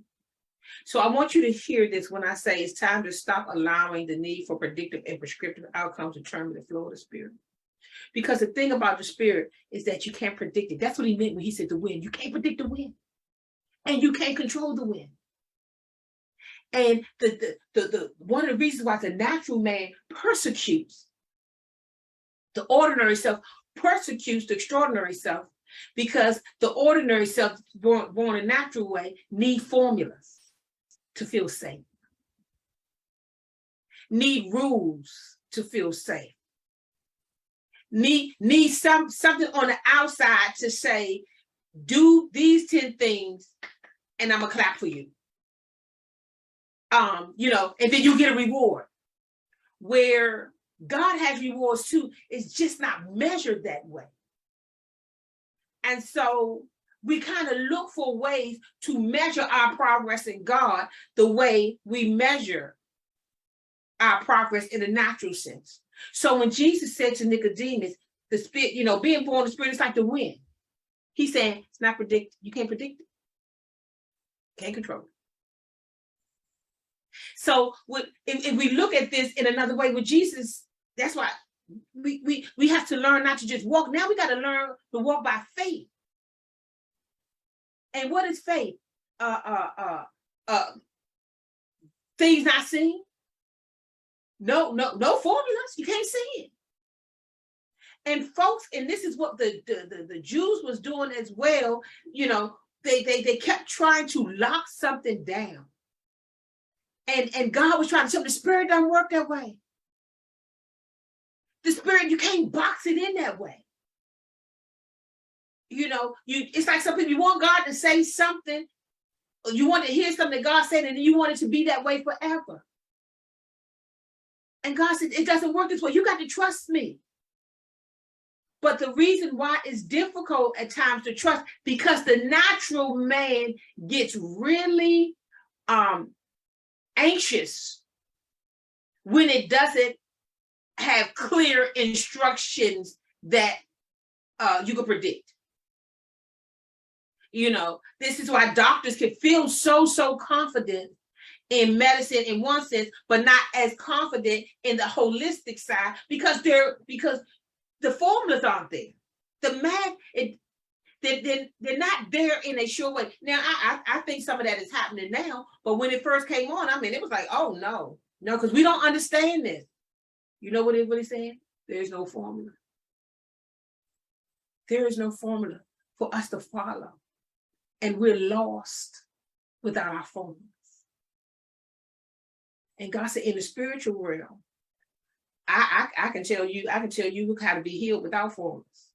So I want you to hear this when I say it's time to stop allowing the need for predictive and prescriptive outcomes to determine the flow of the spirit. Because the thing about the spirit is that you can't predict it. That's what he meant when he said the wind. You can't predict the wind. and you can't control the wind. And the one of the reasons why the natural man persecutes the ordinary self, persecutes the extraordinary self, because the ordinary self, born a natural way, need formulas to feel safe, need rules to feel safe, need something on the outside to say, do these 10 things and I'm gonna clap for you. And then you get a reward. Where God has rewards too, it's just not measured that way. And so we kind of look for ways to measure our progress in God the way we measure our progress in a natural sense. So when Jesus said to Nicodemus, the spirit, being born of the spirit is like the wind. He's saying it's not predicted. You can't predict it. Can't control it. So if we look at this in another way with Jesus, that's why we have to learn not to just walk. Now we got to learn to walk by faith. And what is faith? Things not seen. No formulas. You can't see it. And folks, and this is what the Jews was doing as well. They kept trying to lock something down. And God was trying to tell them the spirit doesn't work that way. The spirit, you can't box it in that way. It's like some people, you want God to say something, or you want to hear something that God said, and you want it to be that way forever. And God said, it doesn't work this way. You got to trust me. But the reason why it's difficult at times to trust, because the natural man gets really anxious when it doesn't have clear instructions that you can predict. This is why doctors can feel so confident in medicine in one sense, but not as confident in the holistic side, because the formulas aren't there. The math, they're not there in a sure way. Now, I think some of that is happening now, but when it first came on, it was like, oh, no, because we don't understand this. You know what it really saying? There's no formula. There is no formula for us to follow. And we're lost without our formulas. And God said, in the spiritual realm, I can tell you how to be healed without formulas.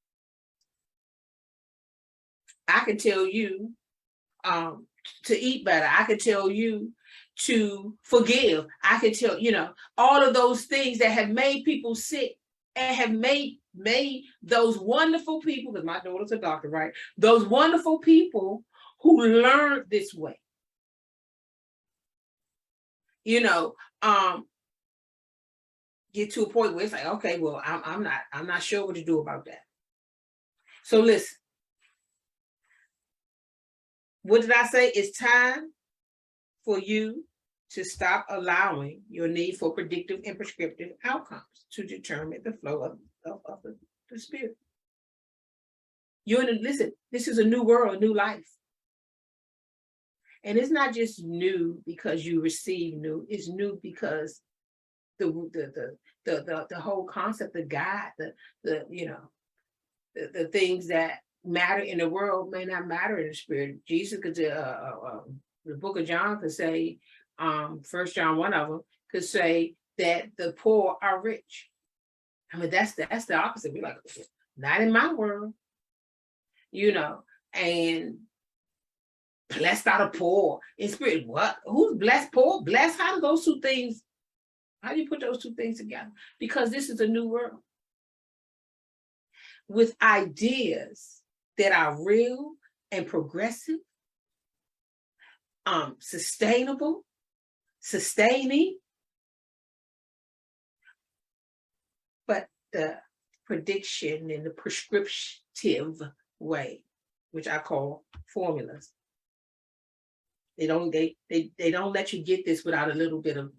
I can tell you to eat better. I can tell you to forgive. I can tell, all of those things that have made people sick and have made those wonderful people, because my daughter's a doctor, right? Those wonderful people who learned this way. Get to a point where it's like, okay, well, I'm not sure what to do about that. So listen, what did I say? It's time for you to stop allowing your need for predictive and prescriptive outcomes to determine the flow of the spirit. Listen, this is a new world, a new life. And it's not just new because you receive new, it's new because the whole concept of God, the things that matter in the world may not matter in the spirit. Jesus could the book of John could say, 1 John, one of them could say that the poor are rich. That's the opposite. We're like, not in my world, and blessed are the poor in spirit. What? Who's blessed, poor? Blessed? How do you put those two things together? Because this is a new world with ideas that are real and progressive, sustainable, sustaining, but the prediction in the prescriptive way, which I call formulas. They don't let you get this without a little bit of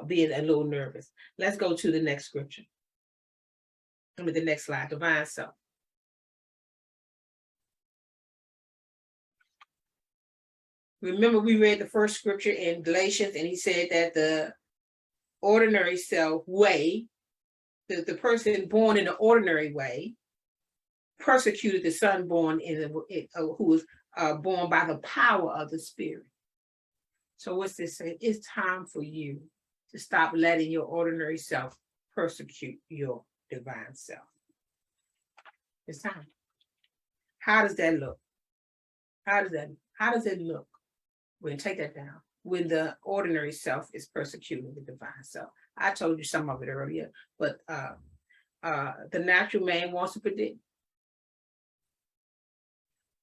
being a little nervous. Let's go to the next scripture. The next slide, divine self. Remember, we read the first scripture in Galatians, and he said that the ordinary self way, the person born in the ordinary way, persecuted the son born who was born by the power of the Spirit. So what's this saying? It's time for you to stop letting your ordinary self persecute your divine self. It's time. How does that look? How does it look? We're gonna take that down. When the ordinary self is persecuting the divine self. I told you some of it earlier, but the natural man wants to predict.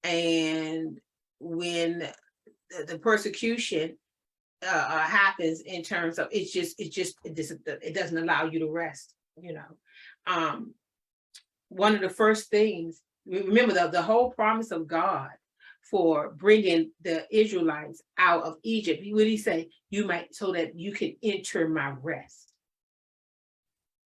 And when the persecution happens in terms of it doesn't allow you to rest, one of the first things, remember the whole promise of God for bringing the Israelites out of Egypt, what did he say? So that you can enter my rest.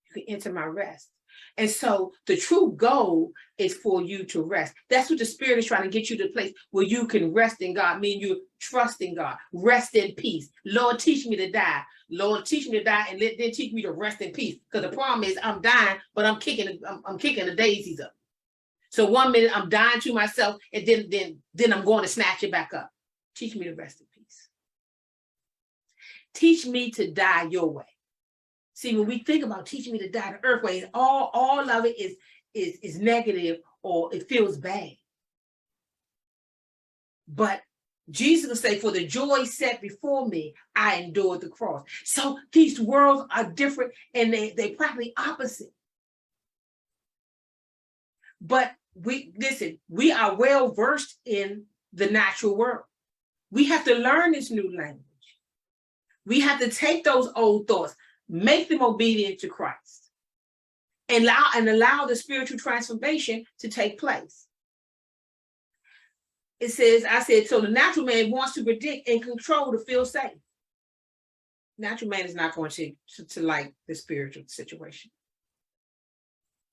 You can enter my rest. And so the true goal is for you to rest. That's what the Spirit is trying to get you to the place where you can rest in God, meaning you trust in God, rest in peace. Lord, teach me to die. Lord, teach me to die, and then teach me to rest in peace. Because the problem is I'm dying, but I'm kicking the daisies up. So 1 minute I'm dying to myself, and then I'm going to snatch it back up. Teach me to rest in peace. Teach me to die your way. See, when we think about teaching me to die the earth way, all of it is negative, or it feels bad. But Jesus will say, for the joy set before me, I endured the cross. So these worlds are different, and they're practically opposite. But we are well versed in the natural world. We have to learn this new language. We have to take those old thoughts, make them obedient to Christ, and allow the spiritual transformation to take place. It says, so the natural man wants to predict and control to feel safe. Natural man is not going to like the spiritual situation.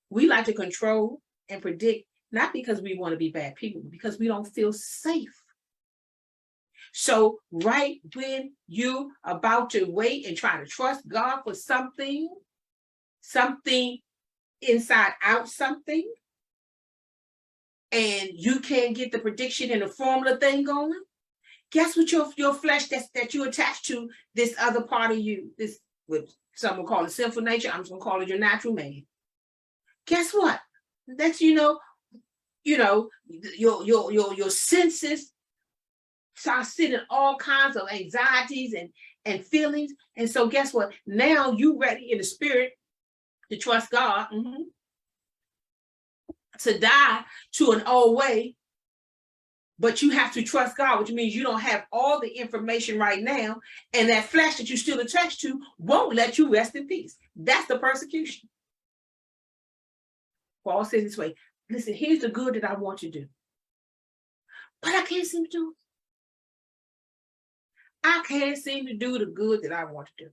We like to control and predict, not because we want to be bad people, but because we don't feel safe. So right when you're about to wait and try to trust God for something inside out something, and you can't get the prediction and the formula thing going, guess what your flesh that you attach to this other part of you, this what some will call it sinful nature, I'm just gonna call it your natural man. Guess what? That's your senses start sitting all kinds of anxieties and feelings. And so guess what? Now you ready in the spirit to trust God, to die to an old way, but you have to trust God, which means you don't have all the information right now, and that flesh that you're still attached to won't let you rest in peace. That's the persecution. Paul says this way, listen, here's the good that I want to do, but I can't seem to do it. I can't seem to do the good that I want to do.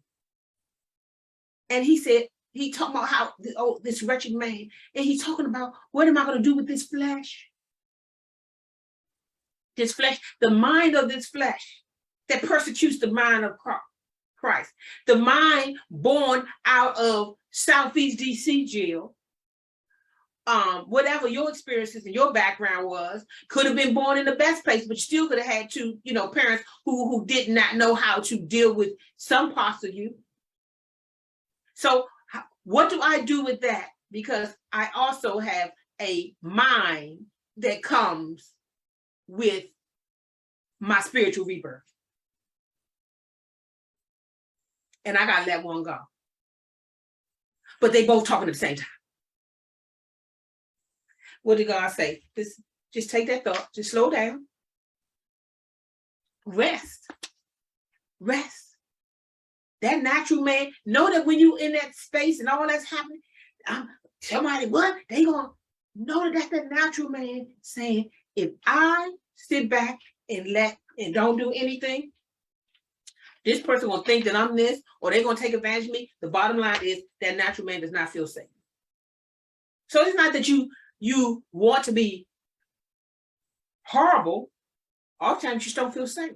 And he said, he talking about how this wretched man, and he's talking about, what am I going to do with this flesh? This flesh, the mind of this flesh that persecutes the mind of Christ. The mind born out of Southeast DC jail, whatever your experiences and your background was, could have been born in the best place, but still could have had two, parents who did not know how to deal with some parts of you. So what do I do with that? Because I also have a mind that comes with my spiritual rebirth. And I gotta let one go. But they both talking at the same time. What did God say? Just take that thought, just slow down. Rest. That natural man, know that when you in that space and all that's happening, somebody, what? They gonna know that that's the natural man saying, if I sit back and don't do anything, this person will think that I'm this, or they're gonna take advantage of me. The bottom line is that natural man does not feel safe. So it's not that you want to be horrible. Oftentimes you just don't feel safe.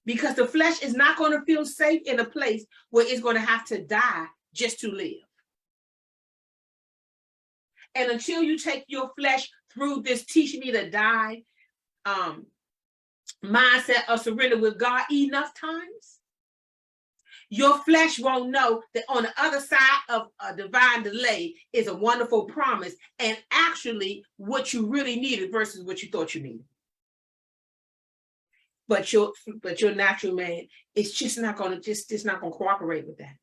because the flesh is not going to feel safe in a place where it's going to have to die just to live. And until you take your flesh through this teach me to die mindset of surrender with God enough times, your flesh won't know that on the other side of a divine delay is a wonderful promise, and actually what you really needed versus what you thought you needed. But your natural man is just not going to cooperate with that.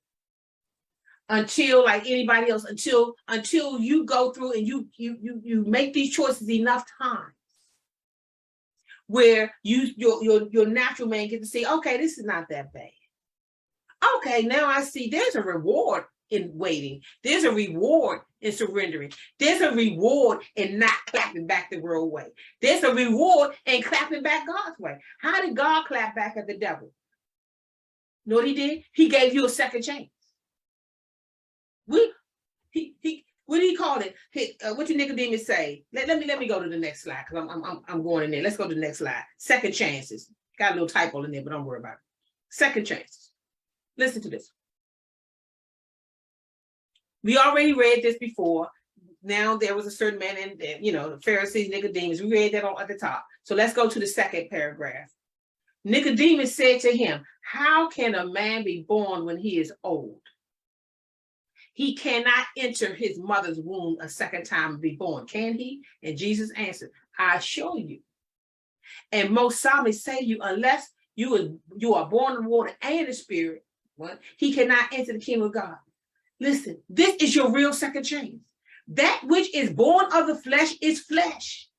Until, like anybody else, until you go through and you make these choices enough times where your natural man gets to see, okay, this is not that bad. Okay, now I see there's a reward in waiting. There's a reward in surrendering. There's a reward in not clapping back the world way. There's a reward in clapping back God's way. How did God clap back at the devil? You know what he did? He gave you a second chance. What do you call it? What did Nicodemus say? Let me go to the next slide, because I'm going in there. Let's go to the next slide. Second chances. Got a little typo in there, but don't worry about it. Second chances. Listen to this. We already read this before. Now there was a certain man, and the Pharisees, Nicodemus. We read that at the top. So let's go to the second paragraph. Nicodemus said to him, "How can a man be born when he is old? He cannot enter his mother's womb a second time and be born, can he?" And Jesus answered, "I assure you, and most solemnly say to you, unless you are born of water and the Spirit, he cannot enter the kingdom of God." Listen, this is your real second chance. That which is born of the flesh is flesh.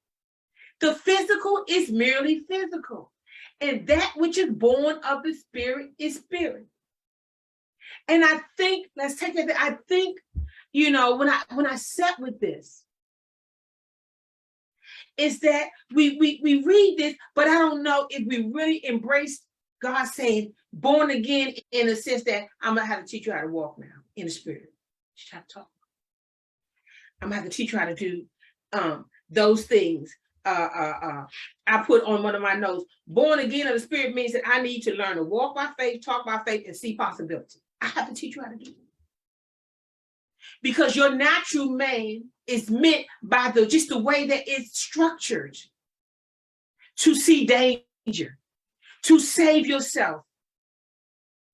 The physical is merely physical. And that which is born of the Spirit is spirit. And I think, let's take it. I think, when I sat with this, is that we read this, but I don't know if we really embrace God saying born again in the sense that I'm gonna have to teach you how to walk now in the Spirit. Just have to talk. I'm gonna have to teach you how to do those things. I put on one of my notes, born again of the Spirit means that I need to learn to walk by faith, talk by faith, and see possibility. I have to teach you how to do it. Because your natural man is meant by just the way that it's structured to see danger, to save yourself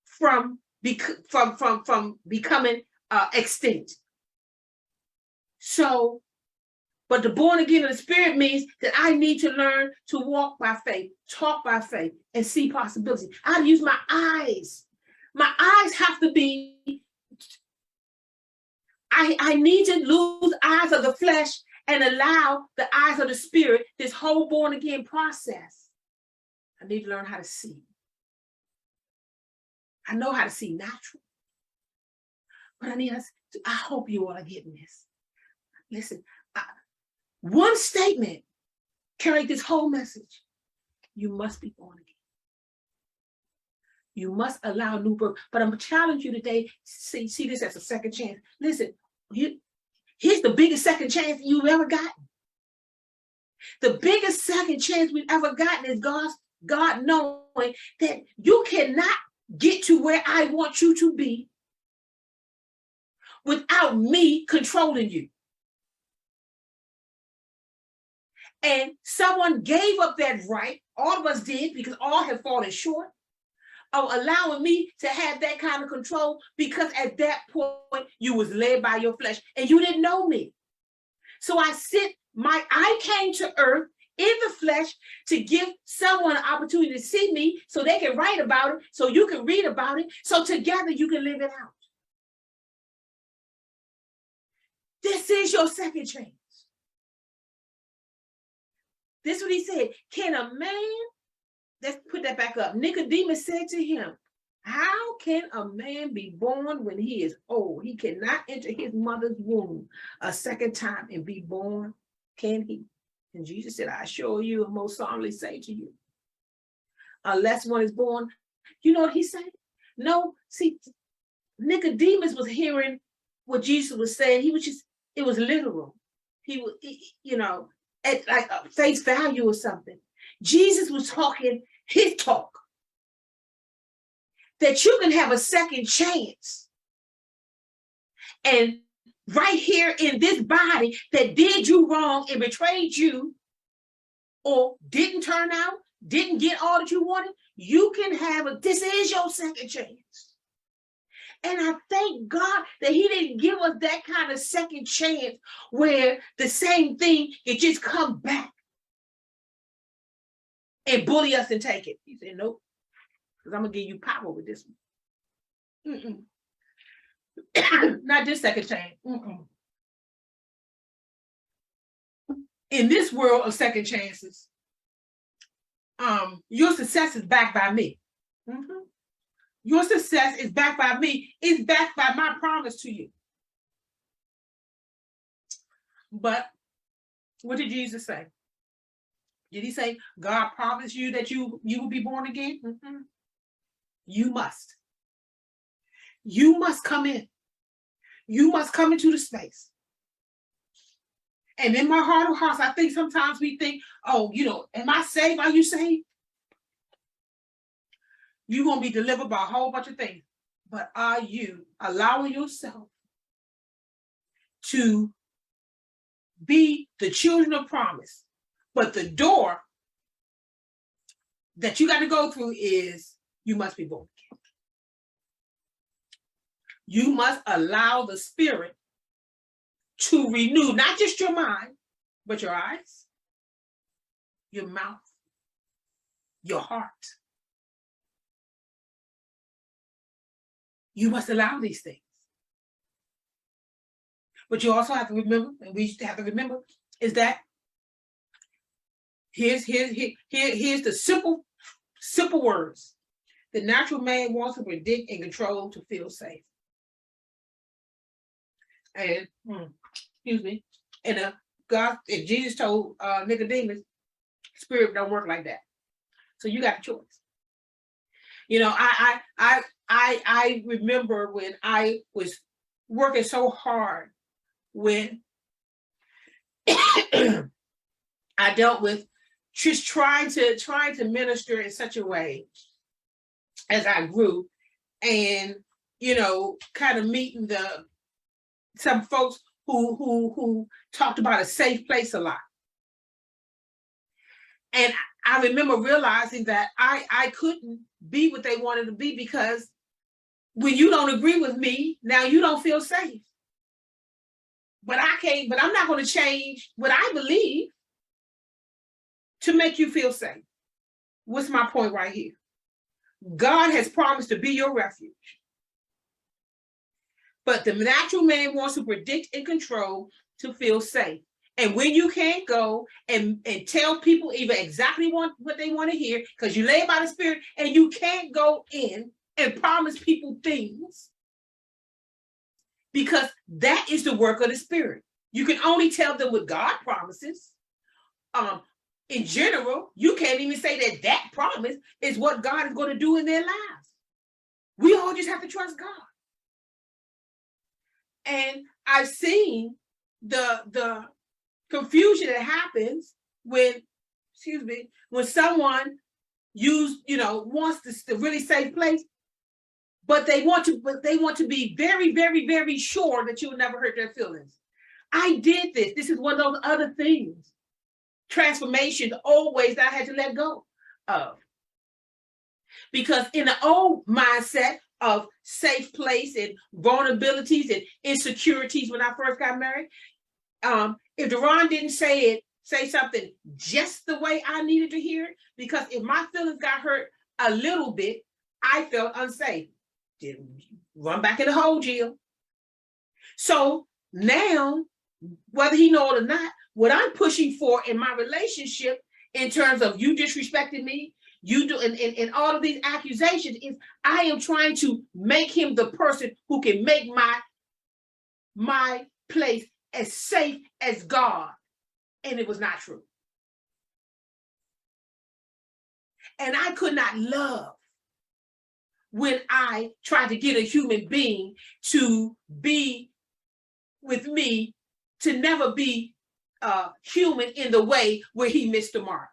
from becoming extinct. So, but the born again of the Spirit means that I need to learn to walk by faith, talk by faith, and see possibility. I use my eyes. My eyes have to be, I need to lose eyes of the flesh and allow the eyes of the Spirit, this whole born again process. I need to learn how to see. I know how to see natural, but I hope you all are getting this. Listen, one statement carried this whole message. You must be born again. You must allow new birth. But I'm challenging you today, see this as a second chance. Listen, here's the biggest second chance you've ever gotten. The biggest second chance we've ever gotten is God knowing that you cannot get to where I want you to be without me controlling you. And someone gave up that right. All of us did, because all have fallen short of allowing me to have that kind of control, because at that point you was led by your flesh and you didn't know me. So I came to earth in the flesh to give someone an opportunity to see me so they can write about it, so you can read about it, so together you can live it out. This is your second chance. This is what he said. Can a man, let's put that back up. Nicodemus said to him, how can a man be born when he is old? He cannot enter his mother's womb a second time and be born, can he? And Jesus said, I assure you and most solemnly say to you, unless one is born, you know what he said? No, see, Nicodemus was hearing what Jesus was saying. It was literal. He was, at like a face value or something. Jesus was talking his talk. that you can have a second chance. And right here in this body that did you wrong and betrayed you, or didn't turn out, didn't get all that you wanted, you can have this is your second chance. And I thank God that he didn't give us that kind of second chance where the same thing, it just come back and bully us and take it. He said, nope, because I'm going to give you power with this one. Not this second chance. In this world of second chances, your success is backed by me. Your success is backed by me. It's backed by my promise to you. But what did Jesus say? Did he say, God promised you that you will be born again? You must. You must come in. You must come into the space. And in my heart of hearts, I think sometimes we think, oh, am I saved? Are you saved? You're going to be delivered by a whole bunch of things. But are you allowing yourself to be the children of promise? But the door that you got to go through is you must be born again. You must allow the Spirit to renew not just your mind, but your eyes, your mouth, your heart. You must allow these things. But you also have to remember, and we have to remember, is that here's the simple words. The natural man wants to predict and control to feel safe. And excuse me. And God, and Jesus told Nicodemus, spirit don't work like that. So you got a choice. I remember when I was working so hard when I dealt with just trying to minister in such a way as I grew, and kind of meeting some folks who talked about a safe place a lot. And I remember realizing that I couldn't be what they wanted to be, because when you don't agree with me, now you don't feel safe. But I'm not going to change what I believe to make you feel safe. What's my point right here? God has promised to be your refuge. But the natural man wants to predict and control to feel safe. And when you can't go and tell people even exactly what they want to hear, because you lay by the Spirit, and you can't go in and promise people things, because that is the work of the Spirit. You can only tell them what God promises. In general, you can't even say that promise is what God is going to do in their lives. We all just have to trust God. And I've seen the confusion that happens when someone wants this the really safe place, but they want to be very, very, very sure that you'll never hurt their feelings. I did this. This is one of those other things. Transformations, old ways that I had to let go of. Because in the old mindset of safe place and vulnerabilities and insecurities when I first got married, if Deron didn't say something just the way I needed to hear it, because if my feelings got hurt a little bit, I felt unsafe. Didn't run back in the hole, Jill. So now, whether he know it or not, what I'm pushing for in my relationship, in terms of you disrespecting me, you do, and all of these accusations, is I am trying to make him the person who can make my place as safe as God. And it was not true. And I could not love when I tried to get a human being to be with me, to never be human in the way where he missed the mark.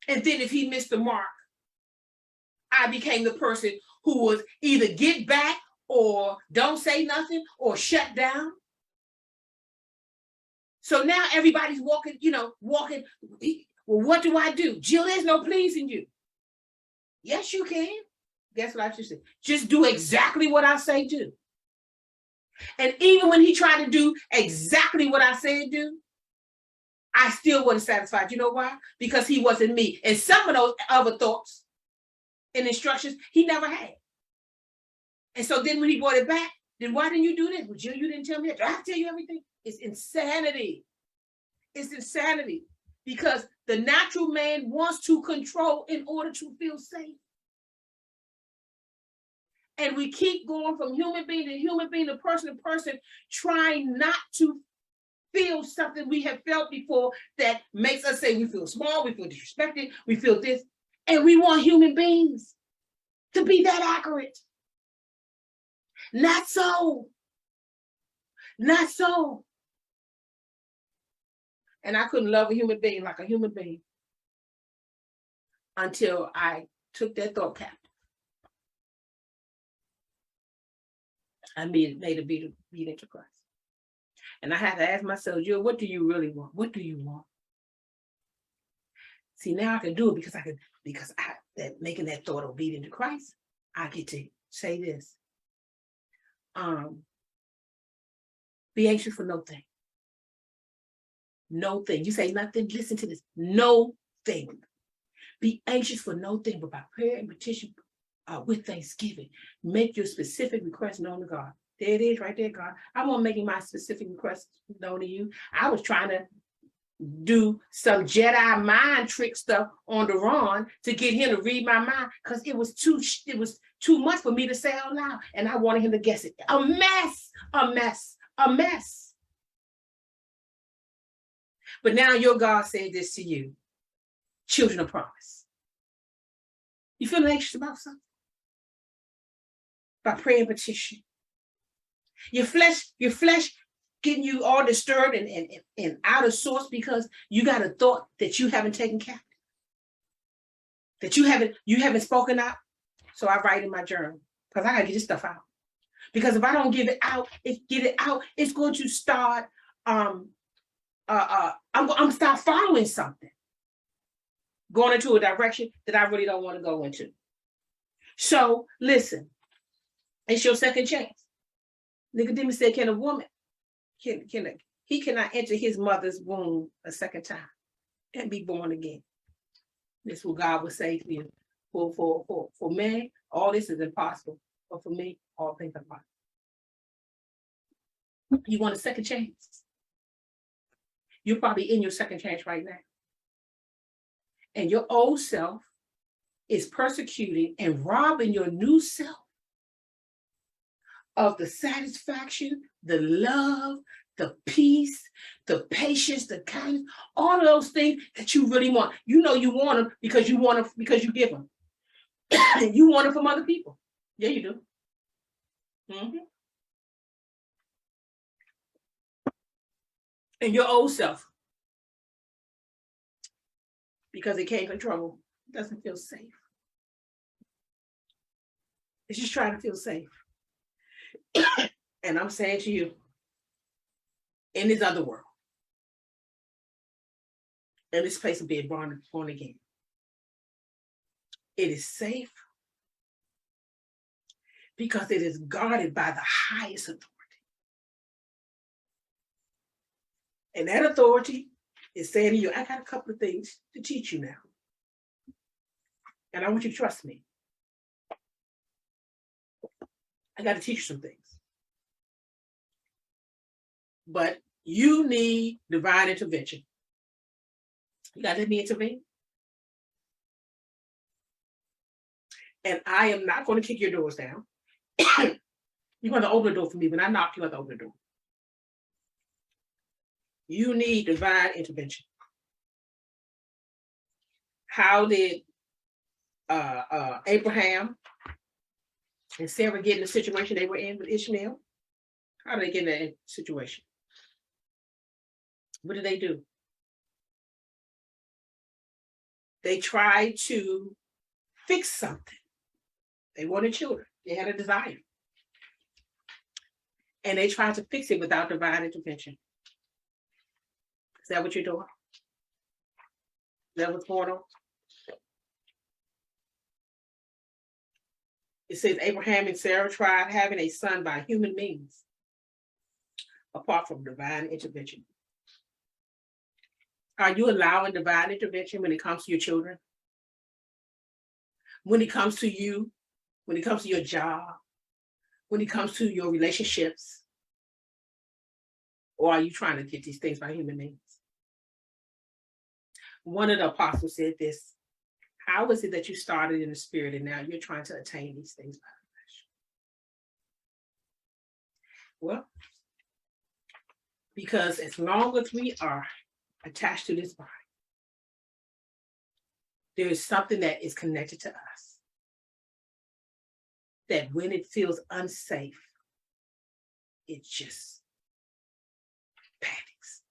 And then if he missed the mark, I became the person who was either get back or don't say nothing or shut down. So now everybody's walking, walking. Well, what do I do? Jill, there's no pleasing you. Yes, you can. Guess what I just said? Just do exactly what I say do. And even when he tried to do exactly what I said do, I still wasn't satisfied. You know why? Because he wasn't me. And some of those other thoughts and instructions he never had. And so then when he brought it back, then why didn't you do this? Well, Jill, you didn't tell me that. Do I have to tell you everything? It's insanity. It's insanity. Because the natural man wants to control in order to feel safe. And we keep going from human being to human being, to person, trying not to feel something we have felt before that makes us say we feel small, we feel disrespected, we feel this. And we want human beings to be that accurate. Not so. Not so. And I couldn't love a human being like a human being until I took that thought captive. I made it obedient to Christ. And I had to ask myself, Jill, what do you really want? What do you want? See, now I can do it because making that thought obedient to Christ, I get to say this. Be anxious for no thing. No thing. You say nothing, listen to this. No thing. Be anxious for no thing, but by prayer and petition with thanksgiving. Make your specific request known to God. There it is right there, God. I'm not making my specific request known to you. I was trying to do some Jedi mind trick stuff on the Ron to get him to read my mind because it was too much for me to say out loud. And I wanted him to guess it. A mess, a mess, a mess. But now your God said this to you. Children of promise. You feeling anxious about something? By prayer and petition. Your flesh getting you all disturbed and out of sorts because you got a thought that you haven't taken captive. That you haven't spoken out. So I write in my journal because I gotta get this stuff out. Because if I don't get it out, it's going to start I'm start following something. Going into a direction that I really don't want to go into. So listen, it's your second chance. Nicodemus said, can a woman, he cannot enter his mother's womb a second time and be born again. This is what God would say to you. For men, all this is impossible. But for me, all things are possible. You want a second chance? You're probably in your second chance right now. And your old self is persecuting and robbing your new self of the satisfaction, the love, the peace, the patience, the kindness, all of those things that you really want. You know you want them because you give them. You want them from other people. Yeah, you do. Mm-hmm. And your old self, because it came from trouble, doesn't feel safe. It's just trying to feel safe. And I'm saying to you, in this other world, in this place of being born again, it is safe because it is guarded by the highest authority. And that authority is saying to you, I got a couple of things to teach you now. And I want you to trust me. I got to teach you some things. But you need divine intervention. You got to let me intervene. And I am not going to kick your doors down. You're going to open the door for me. When I knock, you have to open the door. You need divine intervention. How did Abraham and Sarah get in the situation they were in with Ishmael? How did they get in that situation? What did they do? They tried to fix something They wanted children. They had a desire. And they tried to fix it without divine intervention. Is that what you're doing? Is that what's going on? It says Abraham and Sarah tried having a son by human means, apart from divine intervention. Are you allowing divine intervention when it comes to your children? When it comes to you? When it comes to your job? When it comes to your relationships? Or are you trying to get these things by human means? One of the apostles said this: how is it that you started in the spirit and now you're trying to attain these things by the flesh? Well, because as long as we are attached to this body, there is something that is connected to us that when it feels unsafe, it just panics.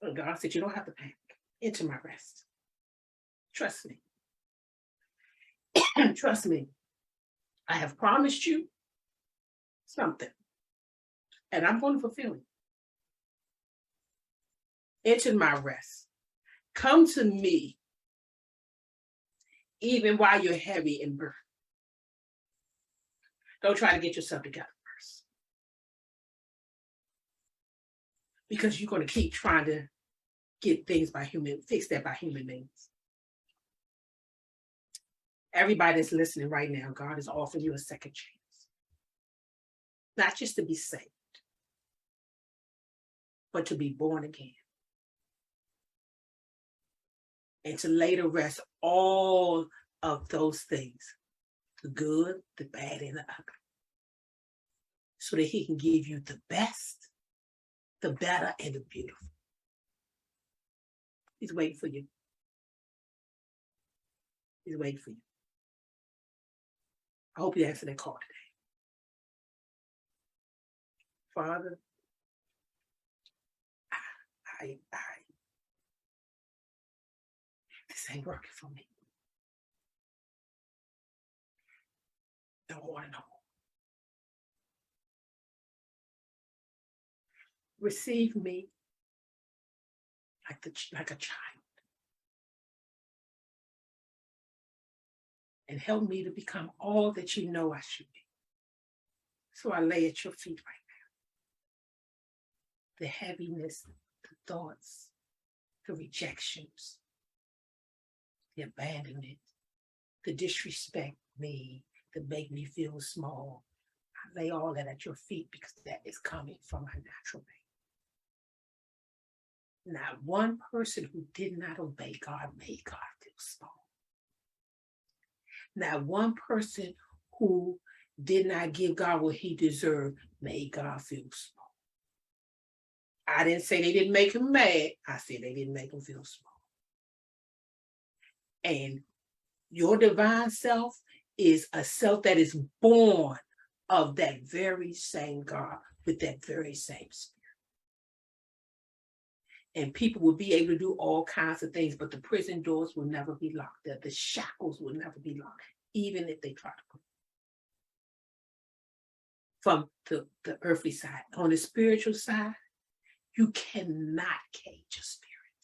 And God said, you don't have to panic. Enter my rest. Trust me. Trust me. I have promised you something, and I'm going to fulfill it. Enter my rest. Come to me even while you're heavy and burdened. Don't try to get yourself together first, because you're going to keep trying to get things fix that by human means. Everybody that's listening right now, God is offering you a second chance. Not just to be saved, but to be born again. And to lay to rest all of those things, the good, the bad, and the ugly, so that he can give you the best, the better, and the beautiful. He's waiting for you. He's waiting for you. I hope you answer that call today. Father, this ain't working for me. Don't want to know. Receive me like a child, and help me to become all that you know I should be. So I lay at your feet right now. The heaviness, the thoughts, the rejections, the abandonment, the disrespect me, the make me feel small. I lay all that at your feet, because that is coming from my natural being. Not one person who did not obey God made God feel small. Not one person who did not give God what he deserved made God feel small. I didn't say they didn't make him mad. I said they didn't make him feel small. And your divine self is a self that is born of that very same God with that very same spirit. And people will be able to do all kinds of things, but the prison doors will never be locked. The shackles will never be locked, even if they try to put from the earthly side. On the spiritual side, you cannot cage your spirit.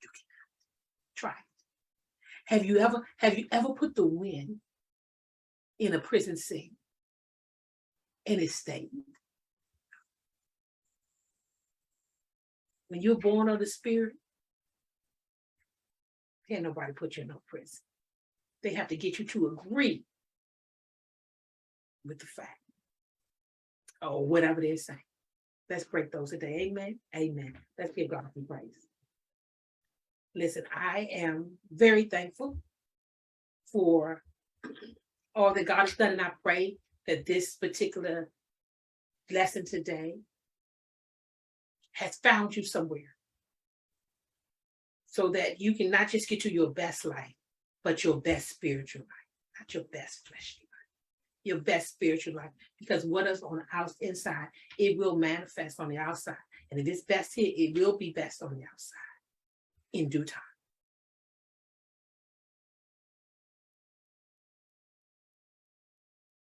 You cannot. Try it. Have you ever put the wind in a prison cell and it stayed? When you're born of the spirit, can't nobody put you in no prison. They have to get you to agree with the fact, or whatever they're saying. Let's break those today. Amen. Amen. Let's give God some praise. Listen, I am very thankful for all that God has done, and I pray that this particular lesson today has found you somewhere, so that you can not just get to your best life, but your best spiritual life, not your best fleshly life, your best spiritual life. Because what is on the inside, it will manifest on the outside. And if it's best here, it will be best on the outside in due time.